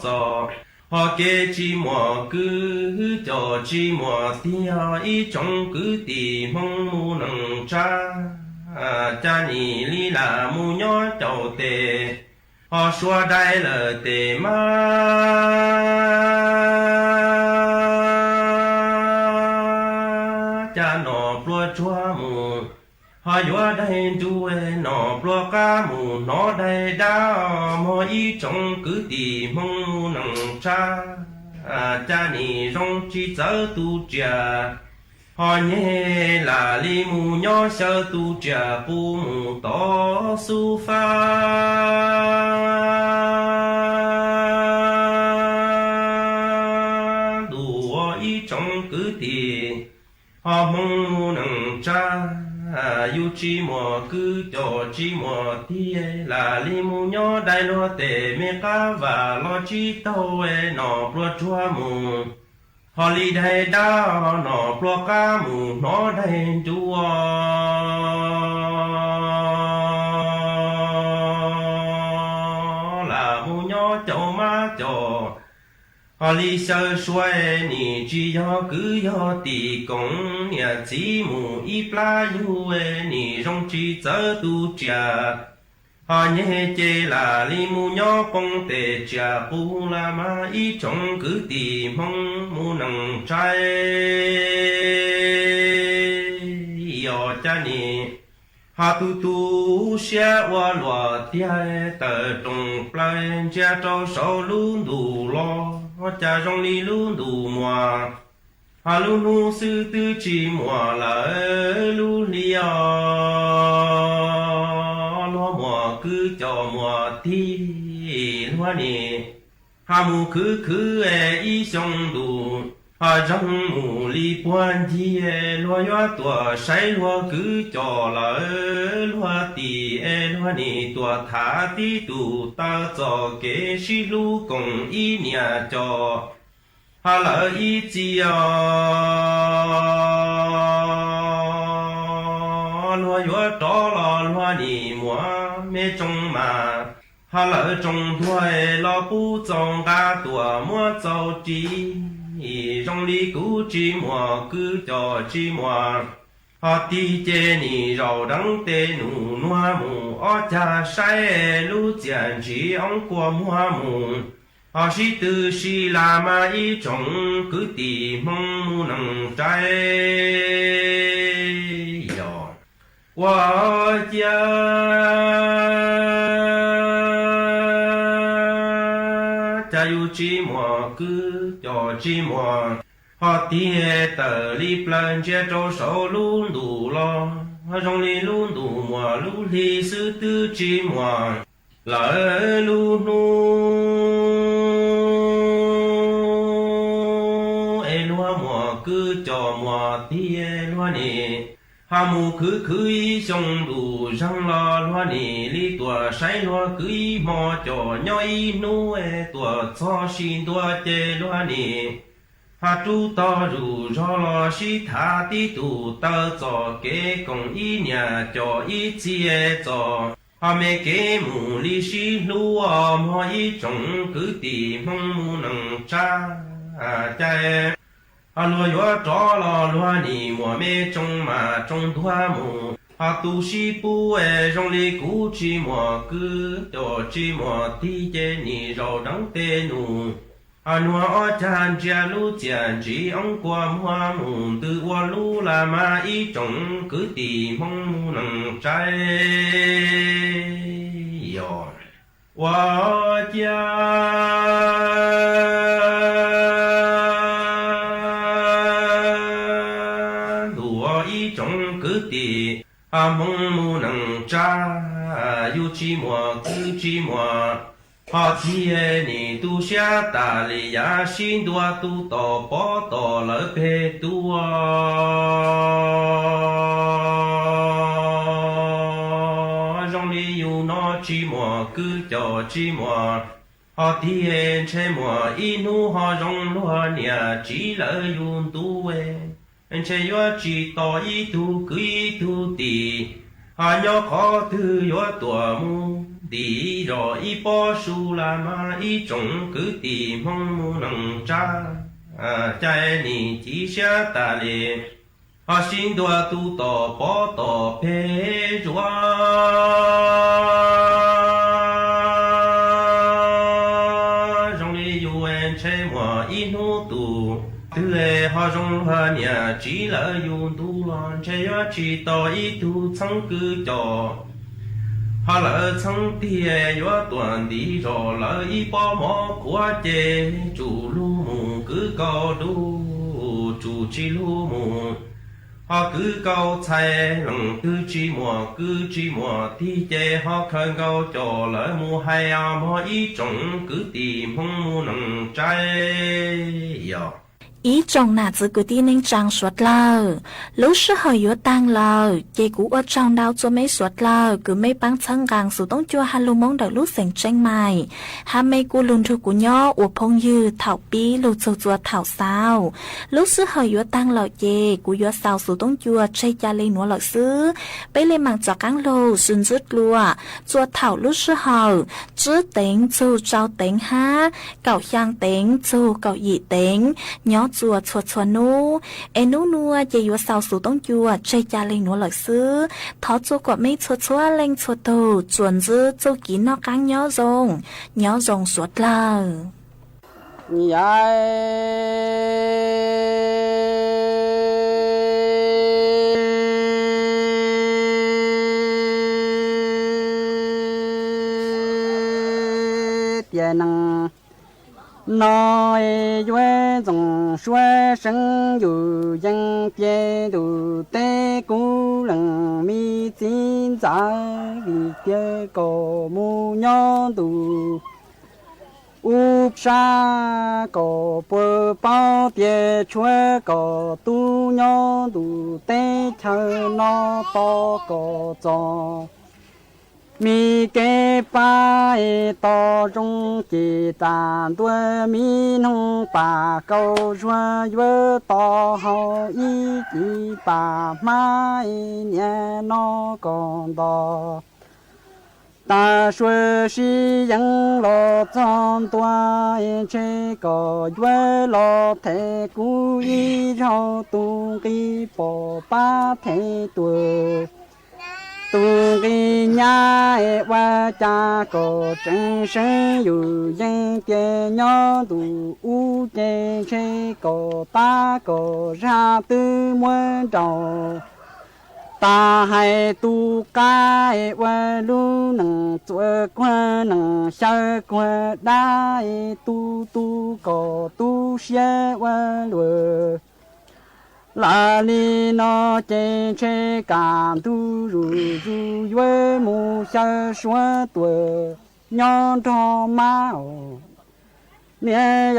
cho họ kê chi mùa cứ cho chi mùa tia y trong cứ tì mong mu nằng cha ni li là mu nhớ chầu tê họ xua đại là tê ma cha nọ plua chua mù họ yo đây du nọ plua ca mù nó đây đã mò y trong cứ tì mong mu nằng cha ni rong chi chớ tu cha họ nhé là li mù nhỏ sơ tu cha pu mù to su pha đủ ý trong cứ tì họ mong mu nằng cha yu chi mùa cứ cho chi mùa thi là li mù nhỏ đại lo tề mê cá và lo chi tàu nọ plua chua mù họ li đây đã nọ plua cá mù nó đây chua là mù nhỏ chậu má chò họ li sơ xoay ni chỉ do cứ do tì công nhà chỉ mù y pla yu ni rong chi chớ tu cha họ nhé chê là li mù nhỏ công tề cha pu la ma y trong cứ tì mong mu nằng trai yo cha ni họ tu xia wa lo tia tờ trong plan cha trâu sâu lu đủ lo cha rong li lu đủ mùa hà lu nu sư tư chi mùa là lu li lo mùa cứ cho mùa thi loa nè hà mù cứ y sông đủ rong mù li quan thi lo yo tua sai lo cứ cho lỡ lo tì lo ni tua thả tí tu ta cho kế si lu cùng ý nhà cho lỡ ý chi lo yo cho lo ni mua mê trong mà lỡ trong thuê lo bu trong ga tua mua châu chi trong lý cũ chi mùa cứ cho chi mùa ti chê ni rau đắng tê nụ noa mù cha sai lu chèn chỉ ông qua mua mù si tư si la ma y trong cứ tì mong mu nằng trái yo wa cha cha yu chi mùa cứ cho chi mùa họ tia tờ li plan che cho sầu luôn đủ lo trong li luôn đủ mùa lu li sư tư chi mùa lỡ lu nu e lúa mùa cứ cho mùa tia lúa nè hà mù cứ trong đủ răng lo lúa nè li tua sai lúa cứ mò cho nhoi nu e tua cho xin tua chê lúa nè chú to rủ cho lo si tha tí tu tơ cho kế công ý nhà cho ý chia cho mẹ kế mù li si lúa mò ý trồng cứ tì mong mù nằng cha cha lúa yo cho lo lúa nì mùa mẹ trồng mà trồng thua mù tu si pu trong li cũ chi mùa cứ cho chi mùa tí chê nì rau đắng tê nụ nua chan chia lu chèn chỉ ông qua mua mù từ qua lu là ma ý trồng cứ tì mong mu nằng trái yo wa cha đùa ý trồng cứ tì mong mu nằng trái yu chi mùa cứ chi mùa thiên ni tu xia ta li ya xin đua tu tổ bó tổ lỡ phê tu trong li yu nó chi mùa cứ cho chi mùa thiên che mùa inu họ trong lúa nhà chỉ lỡ yun tu che yo chỉ to y tu cứ y tu tì nhớ khó thư yo tua mu đi rồi y po su la ma y trồng cứ tìm mong mu nằng cha cha ni chỉ xa ta lệ xin đua tu tò po tò phê chúa trong đi yu en che mùa y nu tu từ lệ họ trong hoa nhà chỉ là yu tu loan che yo chỉ tò y tu chẳng cứ cho họ lỡ chẳng tia yo tuần đi rồi lỡ y bỏ mỏ của chê chủ lu mù cứ câu đu chủ chi lu mù họ cứ câu chạy lần cứ chi mùa thì chê họ khơi câu cho lỡ mù hay mò y trồng cứ tìm không mù nằng trái yo ý trong nà giữ cứ tin nên trang suốt lờ lúc sư hơi yếu tăng lờ dây cũ ở trong đau cho mấy suốt lờ cứ mấy băng chân gàng số tông chua hà lù mong đợi lúc sành tranh mày hà mấy cô lùn thư của nhỏ ủa phong dư thảo bí lù châu chua thảo sao lúc sư hơi yếu tăng lờ dây cũ yếu sao số tông chua chay cha lên nó lờ sư bây lên mạng cho căng lù xuân rứt lùa chua thảo lúc sư hơi chứ tính châu trao tính ha cậu giang tính châu cậu dị tính nhỏ chùa chùa nu em nu dây yo sao số tông chùa chơi cha lên nó lợi sư thọ chùa của mấy chùa lên chùa tù chuẩn dư châu kín nó căng nhỏ rồng suốt là tiền năng nói duyên dòng xuôi sinh dù dân bia dù tê cú lần mi chín giá vì kia cổ mu nhon dù úp sa có bờ bao địa chúa có tu nhỏ tu tê thơ nó to có gió mi kê ba to trong kỳ tàn đuôi mi nông bà câu rùa vơ to hậu ý kỳ bà mai nhẹ nó còn to ta xuôi si yang lo trong tua chế có vơ lo thế cú y rau tu kỳ bỏ ba thế tuổi tu cái nhà qua cha có chân sinhอยู่ยังเตียnhỏ tu u chế chế có ta có ra tư muôn trầu ta hay tu cái qua lu nằng chúa qua nằng sao qua đại tu có tu xe qua lùa là li nó chế chế cảm tu ru với mu sa xóa tuổi nhon cho máu nhẹ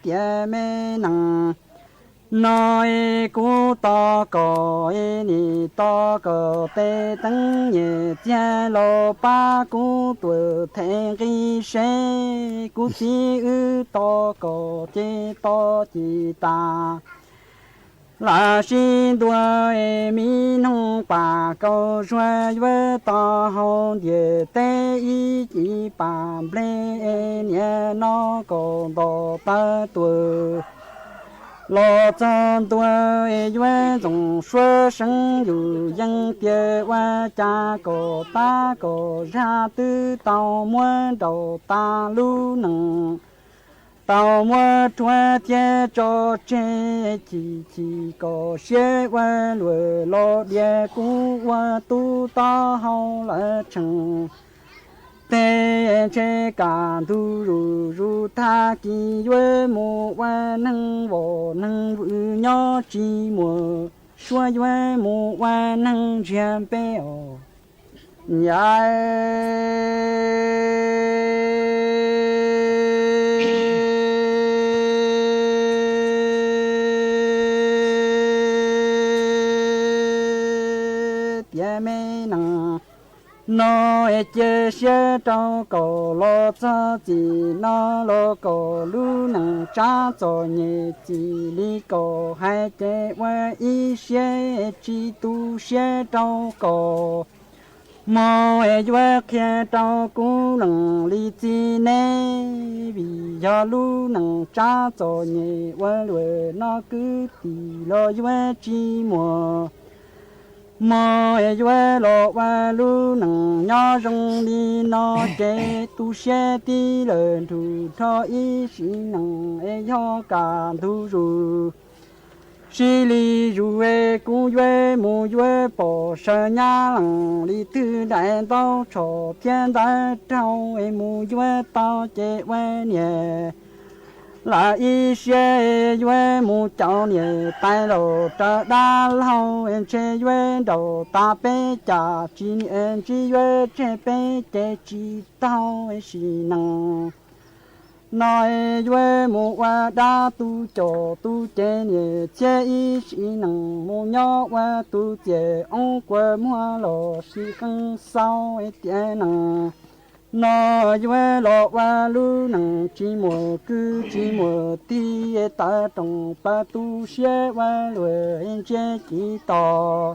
tia mê nằng nói cú to có ni to có tê tăng nhẹ cha lo ba cú tuổi thành cái xe cú chi ư to có chê to chi ta là xin đua mi nông bà câu xoay với to hôn địa tê ý chỉ bà ble nhẹ nó còn to ta tuổi lo chân tuổi yuan dòng xuôi sinhอยู่ยังเปียว่าcha có ta có ra tư tàu muôn đầu ta lu nằng tàu muôn thuê thế cho chế chỉ có xe qua lùi lo địa cũ qua tu ta hậu lại chẳng tê chế cả tu ru tha kỳ yuê mù qua nâng vô nâng vự nhỏ chi mùa xua yuê mù qua nâng chiêm bê ô nhai tía mê nâng nó chế xe trong cổ lo cho chỉ nó lo cổ lu nằng cha cho nhẹ chỉ li cổ hai chế qua y xe chỉ tu xe trong cổ mò qua kia trong cú nằng li chi nè vì do lu nằng cha cho nhẹ qua lùi nó cứ tì lo qua chi mùa mò yuê lo qua lu nằng nhỏ rong đi nó chế tu xe đi lên thu thọ ý xí nằng yo cả thu ru xí li ru cu yuê mu yuê bỏ sơ nhá lằng li tư đại tao cho thiên đại trao mu yuê tao chế quê nhẹ là y xe yuê mu cháu nhẹ tay lô trở đa lâu em chế yuê đầu ta bê chả chỉ em chỉ yuê chế bê chế chỉ tao em xì năng nói yuê mu qua đa tu cho tu chế nhẹ chế y xì năng mu nhỏ qua tu chế ông quê mua lô xì căng sau em chế năng nó yuê lo qua lu nằng chỉ mùa cứ chỉ mùa ti ta trong ba tu xe qua lùi em chế chỉ tò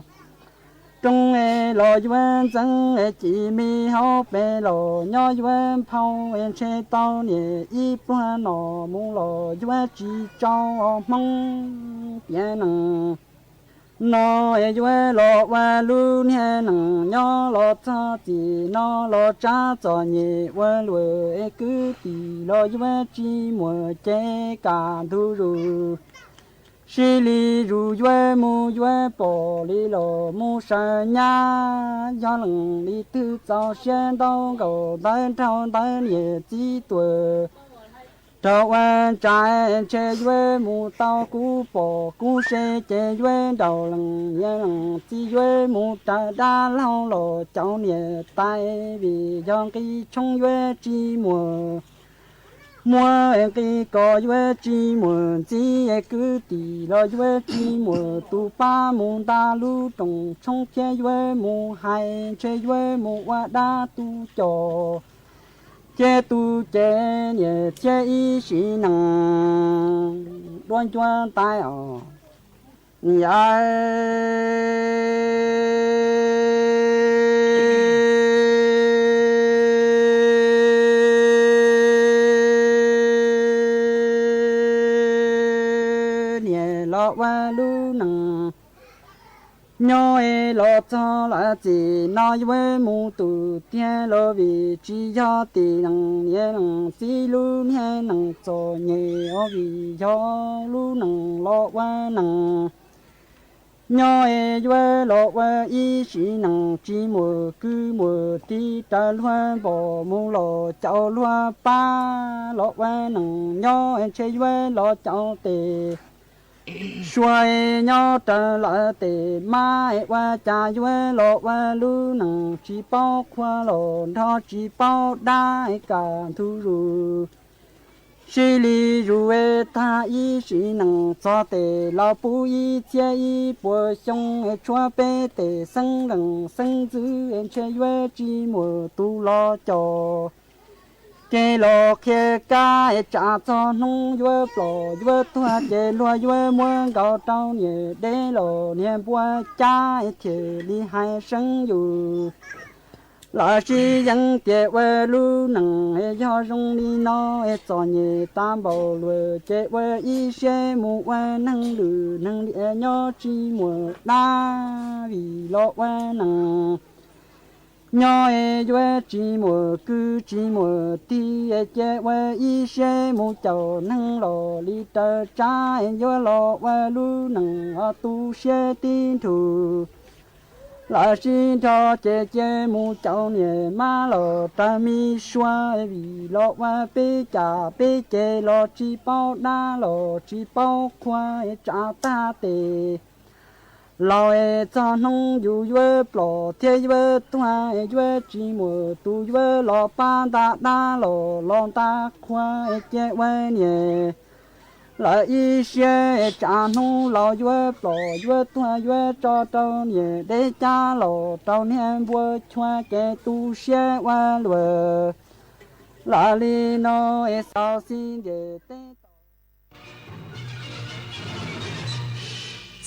trong lo yuê dân chỉ mi hao bê lo nhỏ yuê phao em chế tao nhẹ ít qua nó mu lo yuê chỉ cho mong bien nằng nó yuê lo qua lu nhẹ nằng nhỏ lo cha chỉ nó lo cha cho nhẹ qua lùi cứ tì lo yuê chỉ mùa chế cả thu ru xí li ru yuê mu yuê bỏ li lo mu sa nhá do lằng li tư cho xuyên đâu cầu tới trao tới nhẹ chỉ tuổi trâu quan trái chế duy mù tao cú bỏ cú xe chế duy đầu lần nhé lần chỉ duy mù trả đa lao lộ cháu nhẹ tay vì dòng cái trong duy chi mùa mua cái có duy chi mùa chỉ cứ tì lo duy chi mùa tu pa mù đa lu trồng trong chế duy mù hai chế duy mù qua đa tu trò chế tu chế nhẹ chế ý sĩ năng đoan choan tai ở nhà nhẹ lo qua lu năng nhoi lo cho là chỉ nói với mu tu tiên lo vì chỉ cho tiền năng nhẹ năng chỉ lu nhẹ năng cho nhẹ ở vì cho lu năng lo qua năng nhoi với lo qua ý sĩ năng chỉ mùa cứ mùa đi trả loan bỏ mu lo cháu loa ba lo qua năng nhoi chơi với lo cháu tề xoay nhau trở lại để mai qua cha duy lộ qua lu năng chỉ bao khoa lộ đó chỉ bao đại cả thu ru xí li ru ta ý sĩ năng cho để lão bù ý chia ý bùa xong chua bê để sinh năng sinh dữ em chơi duy chỉ mùa tu lo cho chế lo kia cá trả cho nông vua bò vua thua chế lo vua muốn gạo trâu nhẹ để lo niệm bùa cha thì đi hai生อยู่là chỉ dân chế vua lu năng cho rong đi nó cho nhẹ tam bảo lùi chế vua ý xe mu vua năng lù năng địa nhỏ chỉ mùa đa vì lo vua năng nhoi duy chỉ mùa cứ chỉ mùa ti chế quê y xe mu chầu năng lò li tơ trái duy lò quê lu năng tu xe tin thủ là xin cho chế mu chầu nhẹ má lò ta mi xoa vì lò quê bê chế lò chỉ bao đa lò chỉ bao khoa trả ta tề lò cho nông dù duy bò thế duy toa duy chỉ mùa tu duy lò ba đa lò lò ta khoa chế quê nhẹ lại y xe trả nông lò duy bò duy toa duy cho trâu nhẹ để cha lò trâu niệm vua choa chế tu xe qua lùa là li nó sao xin để tê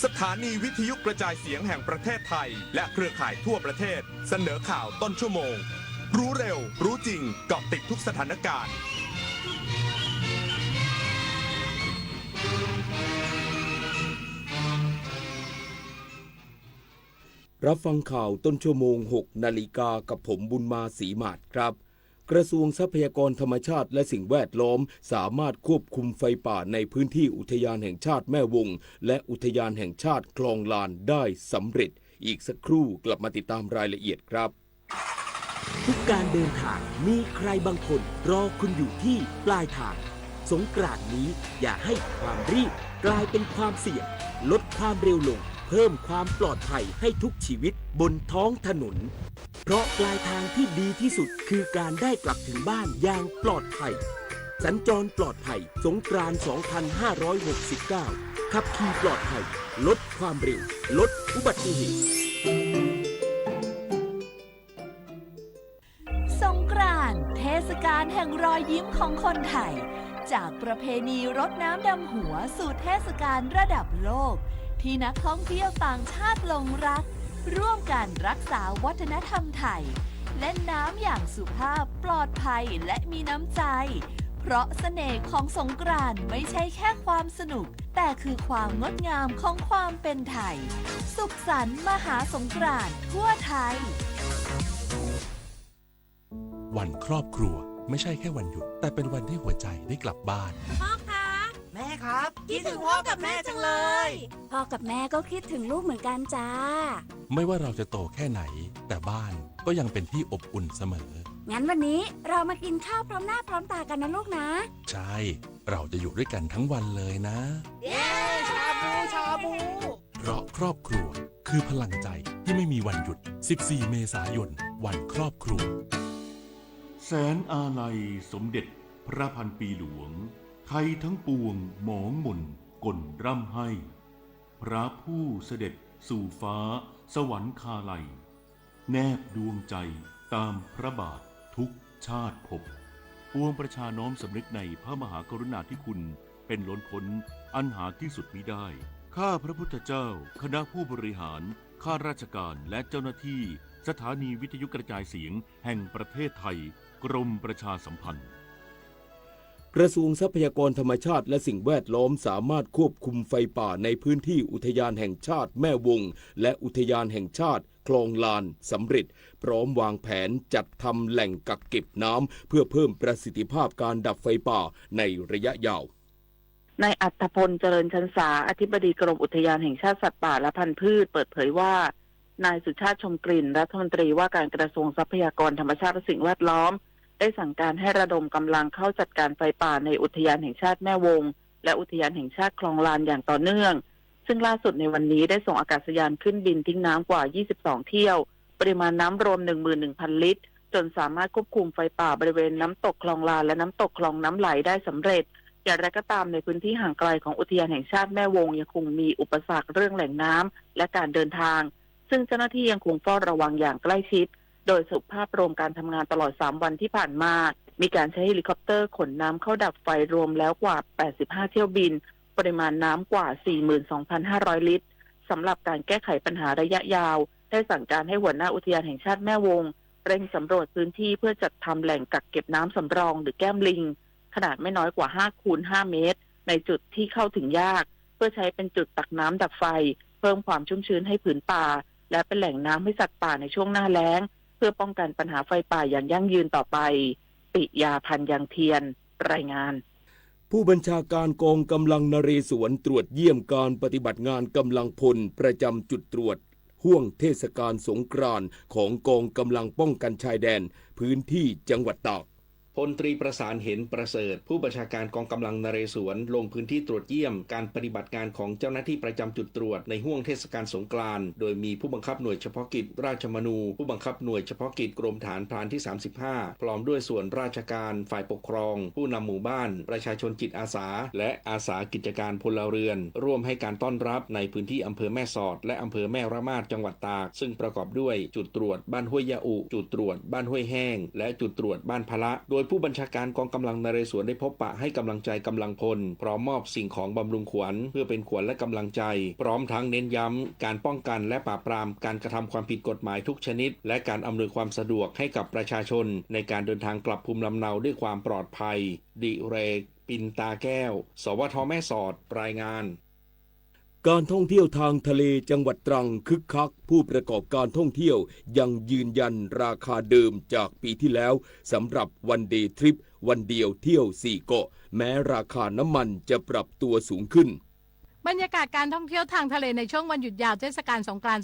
สถานีวิทยุกระจายเสียงแห่งประเทศไทยและเครือข่ายทั่วประเทศเสนอข่าวต้นชั่วโมงรู้เร็วรู้จริงเกาะติดทุกสถานการณ์รับฟังข่าวต้นชั่วโมง 6 นาฬิกากับผมบุญมาศรีหมาดครับกระทรวงทรัพยากรธรรมชาติและสิ่งแวดล้อมสามารถควบคุมไฟป่าในพื้นที่อุทยานแห่งชาติแม่วงและอุทยานแห่งชาติคลองลานได้สำเร็จอีกสักครู่กลับมาติดตามรายละเอียดครับทุกการเดินทางมีใครบางคนรอคุณอยู่ที่ปลายทางสงกรานต์นี้อย่าให้ความรีบกลายเป็นความเสี่ยงลดความเร็วลงเพิ่มความปลอดภัยให้ทุกชีวิตบนท้องถนนเพราะปลายทางที่ดีที่สุดคือการได้กลับถึงบ้านอย่างปลอดภัยสัญจรปลอดภัยสงกรานต์ 2569 ขับขี่ปลอดภัยลดความเร็วลดอุบัติเหตุสงกรานต์เทศกาลแห่งรอยยิ้มของคนไทยจากประเพณีรดน้ำดำหัวสู่เทศกาลระดับโลกที่นักท่องเที่ยวต่างชาติหลงรักร่วมกันรักษาวัฒนธรรมไทยเล่นน้ำอย่างสุภาพปลอดภัยและมีน้ำใจเพราะเสน่ห์ของสงกรานต์ไม่ใช่แค่ความสนุกแต่คือความงดงามของความเป็นไทยสุขสันต์มหาสงกรานต์ทั่วไทยวันครอบครัวไม่ใช่แค่วันหยุดแต่เป็นวันที่หัวใจได้กลับบ้านพ่อคะแม่ ครับ คิดถึงพ่อกับแม่จังเลย พ่อกับแม่ก็คิดถึงลูกเหมือนกันจ้า ไม่ว่าเราจะโตแค่ไหนแต่บ้านก็ยังเป็นที่อบอุ่นเสมอ งั้นวันนี้เรามากินข้าวพร้อมหน้าพร้อมตากันนะลูกนะ ใช่ เราจะอยู่ด้วยกันทั้งวันเลยนะ เย้ชาบูชาบู เพราะครอบครัวคือพลังใจที่ไม่มีวันหยุด 14 เมษายน วันครอบครัว แสนอาลัยสมเด็จพระพันปีหลวงไทยทั้งปวงหมองหม่นก่นร่ำให้พระผู้เสด็จสู่ฟ้าสวรรคาลัยแนบดวงใจตามพระบาททุกชาติภพปวงประชาน้อมสำนึกในพระมหากรุณาธิคุณเป็นล้นพ้นอันหาที่สุดมิได้ข้าพระพุทธเจ้าคณะผู้บริหารข้าราชการและเจ้าหน้าที่สถานีวิทยุกระจายเสียงแห่งประเทศไทยกรมประชาสัมพันธ์กระทรวงทรัพยากรธรรมชาติและสิ่งแวดล้อมสามารถควบคุมไฟป่าในพื้นที่อุทยานแห่งชาติแม่วงและอุทยานแห่งชาติคลองลานสำเร็จพร้อมวางแผนจัดทำแหล่งกักเก็บน้ำเพื่อเพิ่มประสิทธิภาพการดับไฟป่าในระยะยาวนายอัฏฐพลเจริญชันษาอธิบดีกรมอุทยานแห่งชาติสัตว์ป่าและพันธุ์พืชเปิดเผยว่านายสุชาติชมกลิ่นรัฐมนตรีว่าการกระทรวงทรัพยากรธรรมชาติและสิ่งแวดล้อมได้สั่งการให้ระดมกำลังเข้าจัดการไฟป่าในอุทยานแห่งชาติแม่วงและอุทยานแห่งชาติคลองลานอย่างต่อเนื่องซึ่งล่าสุดในวันนี้ได้ส่งอากาศยานขึ้นบินทิ้งน้ำกว่า22เที่ยวปริมาณน้ำรวม 11,000 ลิตรจนสามารถควบคุมไฟป่าบริเวณน้ำตกคลองลานและน้ำตกคลองน้ำไหลได้สำเร็จอย่างไรก็ตามในพื้นที่ห่างไกลของอุทยานแห่งชาติแม่วงยังคงมีอุปสรรคเรื่องแหล่งน้ำและการเดินทางซึ่งเจ้าหน้าที่ยังคงเฝ้าระวังอย่างใกล้ชิดโดยสรุปภาพรวมการทำงานตลอด3วันที่ผ่านมามีการใช้เฮลิคอปเตอร์ขนน้ำเข้าดับไฟรวมแล้วกว่า85เที่ยวบินปริมาณน้ำกว่า 42,500 ลิตรสำหรับการแก้ไขปัญหาระยะยาวได้สั่งการให้หัวหน้าอุทยานแห่งชาติแม่วงเร่งสำรวจพื้นที่เพื่อจัดทำแหล่งกักเก็บน้ำสำรองหรือแก้มลิงขนาดไม่น้อยกว่า5x5 เมตรในจุดที่เข้าถึงยากเพื่อใช้เป็นจุดตักน้ำดับไฟเพิ่มความชุ่มชื้นให้ผืนป่าและเป็นแหล่งน้ำให้สัตว์ป่าในช่วงหน้าแล้งเพื่อป้องกันปัญหาไฟป่าอย่างยั่งยืนต่อไปปิยาพันธ์ยังเทียนรายงานผู้บัญชาการกองกำลังนเรศวรตรวจเยี่ยมการปฏิบัติงานกำลังพลประจำจุดตรวจห่วงเทศกาลสงกรานต์ของกองกำลังป้องกันชายแดนพื้นที่จังหวัดตาก พลตรีประสานเห็นประเสริฐผู้บัญชาการกองกำลังนเรศวรลงพื้นที่ตรวจเยี่ยมการปฏิบัติงานของเจ้าหน้าที่ประจำจุดตรวจในห่วงเทศกาลสงกรานต์โดยมีผู้บังคับหน่วยเฉพาะกิจราชมนูผู้บังคับหน่วยเฉพาะกิจกรมฐานพรานที่35พร้อมด้วยส่วนราชการฝ่ายปกครองผู้นำหมู่บ้านประชาชนจิตอาสาและอาสากิจการพลเรือนร่วมให้การต้อนรับในพื้นที่อำเภอแม่สอดและอำเภอแม่ระมาดจังหวัดตากซึ่งประกอบด้วยจุดตรวจบ้านห้วยยาอุจุดตรวจบ้านห้วยแห้งและจุดตรวจบ้านพละโดยผู้บัญชาการกองกำลังนเรศวรได้พบปะให้กำลังใจกำลังพลพร้อมมอบสิ่งของบำรุงขวัญเพื่อเป็นขวัญและกำลังใจพร้อมทั้งเน้นย้ำการป้องกันและปราบปรามการกระทำความผิดกฎหมายทุกชนิดและการอำนวยความสะดวกให้กับประชาชนในการเดินทางกลับภูมิลำเนาด้วยความปลอดภัยดิเรกปินตาแก้วสวทแม่สอดรายงานการท่องเที่ยวทางทะเลจังหวัดตรังคึกคักผู้ประกอบการท่องเที่ยวยังยืนยันราคาเดิมจากปีที่แล้วสำหรับวันเดย์ทริปวันเดียวเที่ยว4เกาะแม้ราคาน้ำมันจะปรับตัวสูงขึ้นบรรยากาศการท่องเที่ยวทางทะเลในช่วงวันหยุดยาวเทศกาลสงกรานต์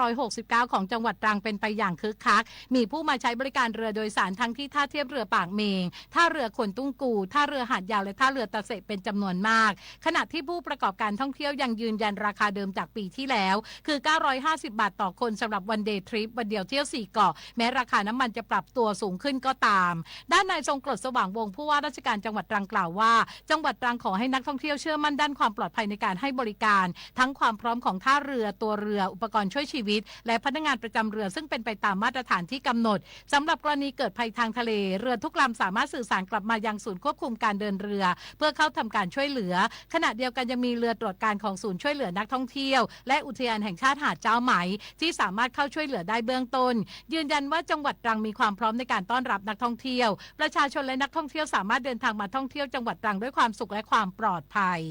2569 ของจังหวัดตรังเป็นไปอย่างคึกคักมีผู้มาใช้บริการเรือโดยสารทั้งที่ท่าเทียบเรือปากเมงท่าเรือขนตุ้งกูท่าเรือหาดยาวและท่าเรือตะเสะเป็นจำนวนมากขณะที่ผู้ประกอบการท่องเที่ยวยังยืนยันราคาเดิมจากปีที่แล้วคือ950 บาทต่อคนสำหรับวันเดย์ทริปวันเดียวเที่ยว4เกาะแม้ราคาน้ำมันจะปรับตัวสูงขึ้นก็ตามด้านนายทรงกรดสว่างวงศ์ผู้ว่าราชการจังหวัดตรังกล่าวว่าจังหวัดตรังขอให้นักท่องเที่ยวเชื่อมั่นด้านความปลอดภัยในการให้บริการทั้งความพร้อมของท่าเรือตัวเรืออุปกรณ์ช่วยชีวิตและพนักงานประจำเรือซึ่งเป็นไปตามมาตรฐานที่กำหนดสำหรับกรณีเกิดภัยทางทะเลเรือทุกลำสามารถสื่อสารกลับมายังศูนย์ควบคุมการเดินเรือเพื่อเข้าทำการช่วยเหลือขณะเดียวกันยังมีเรือตรวจการของศูนย์ช่วยเหลือนักท่องเที่ยวและอุทยานแห่งชาติหาดเจ้าไหมที่สามารถเข้าช่วยเหลือได้เบื้องต้นยืนยันว่าจังหวัดตรังมีความพร้อมในการต้อนรับนักท่องเที่ยวประชาชนและนักท่องเที่ยวสามารถเดินทางมาท่องเที่ยวจังหวัดตรังด้วยความสุขและความปลอดภัย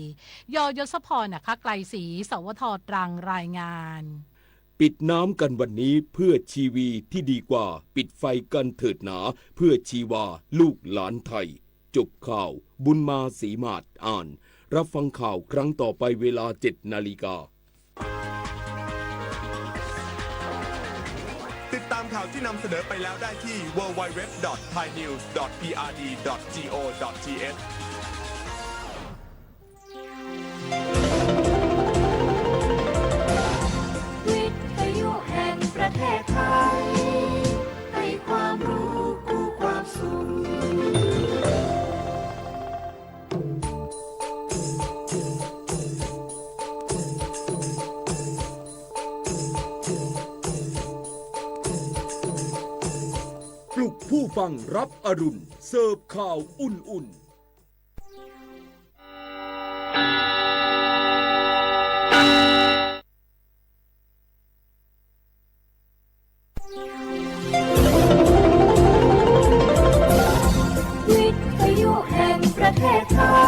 ยศพรนะคะไกลศรีสวทตรังรายงานปิดน้ำกันวันนี้เพื่อชีวีที่ดีกว่าปิดไฟกันเถิดหนาเพื่อชีวาลูกหลานไทยจบข่าวบุญมาศรีมาศอ่าน รับฟังข่าวครั้งต่อไปเวลา 7 นาฬิกาติดตามข่าวที่นำเสนอไปแล้วได้ที่ www.thainews.prd.go.th วิทยุแห่งประเทศไทยให้ความรู้คู่ความสุขปลุกผู้ฟังรับอรุณเสิร์ฟข่าวอุ่นๆวิทยุแห่งประเทศไทย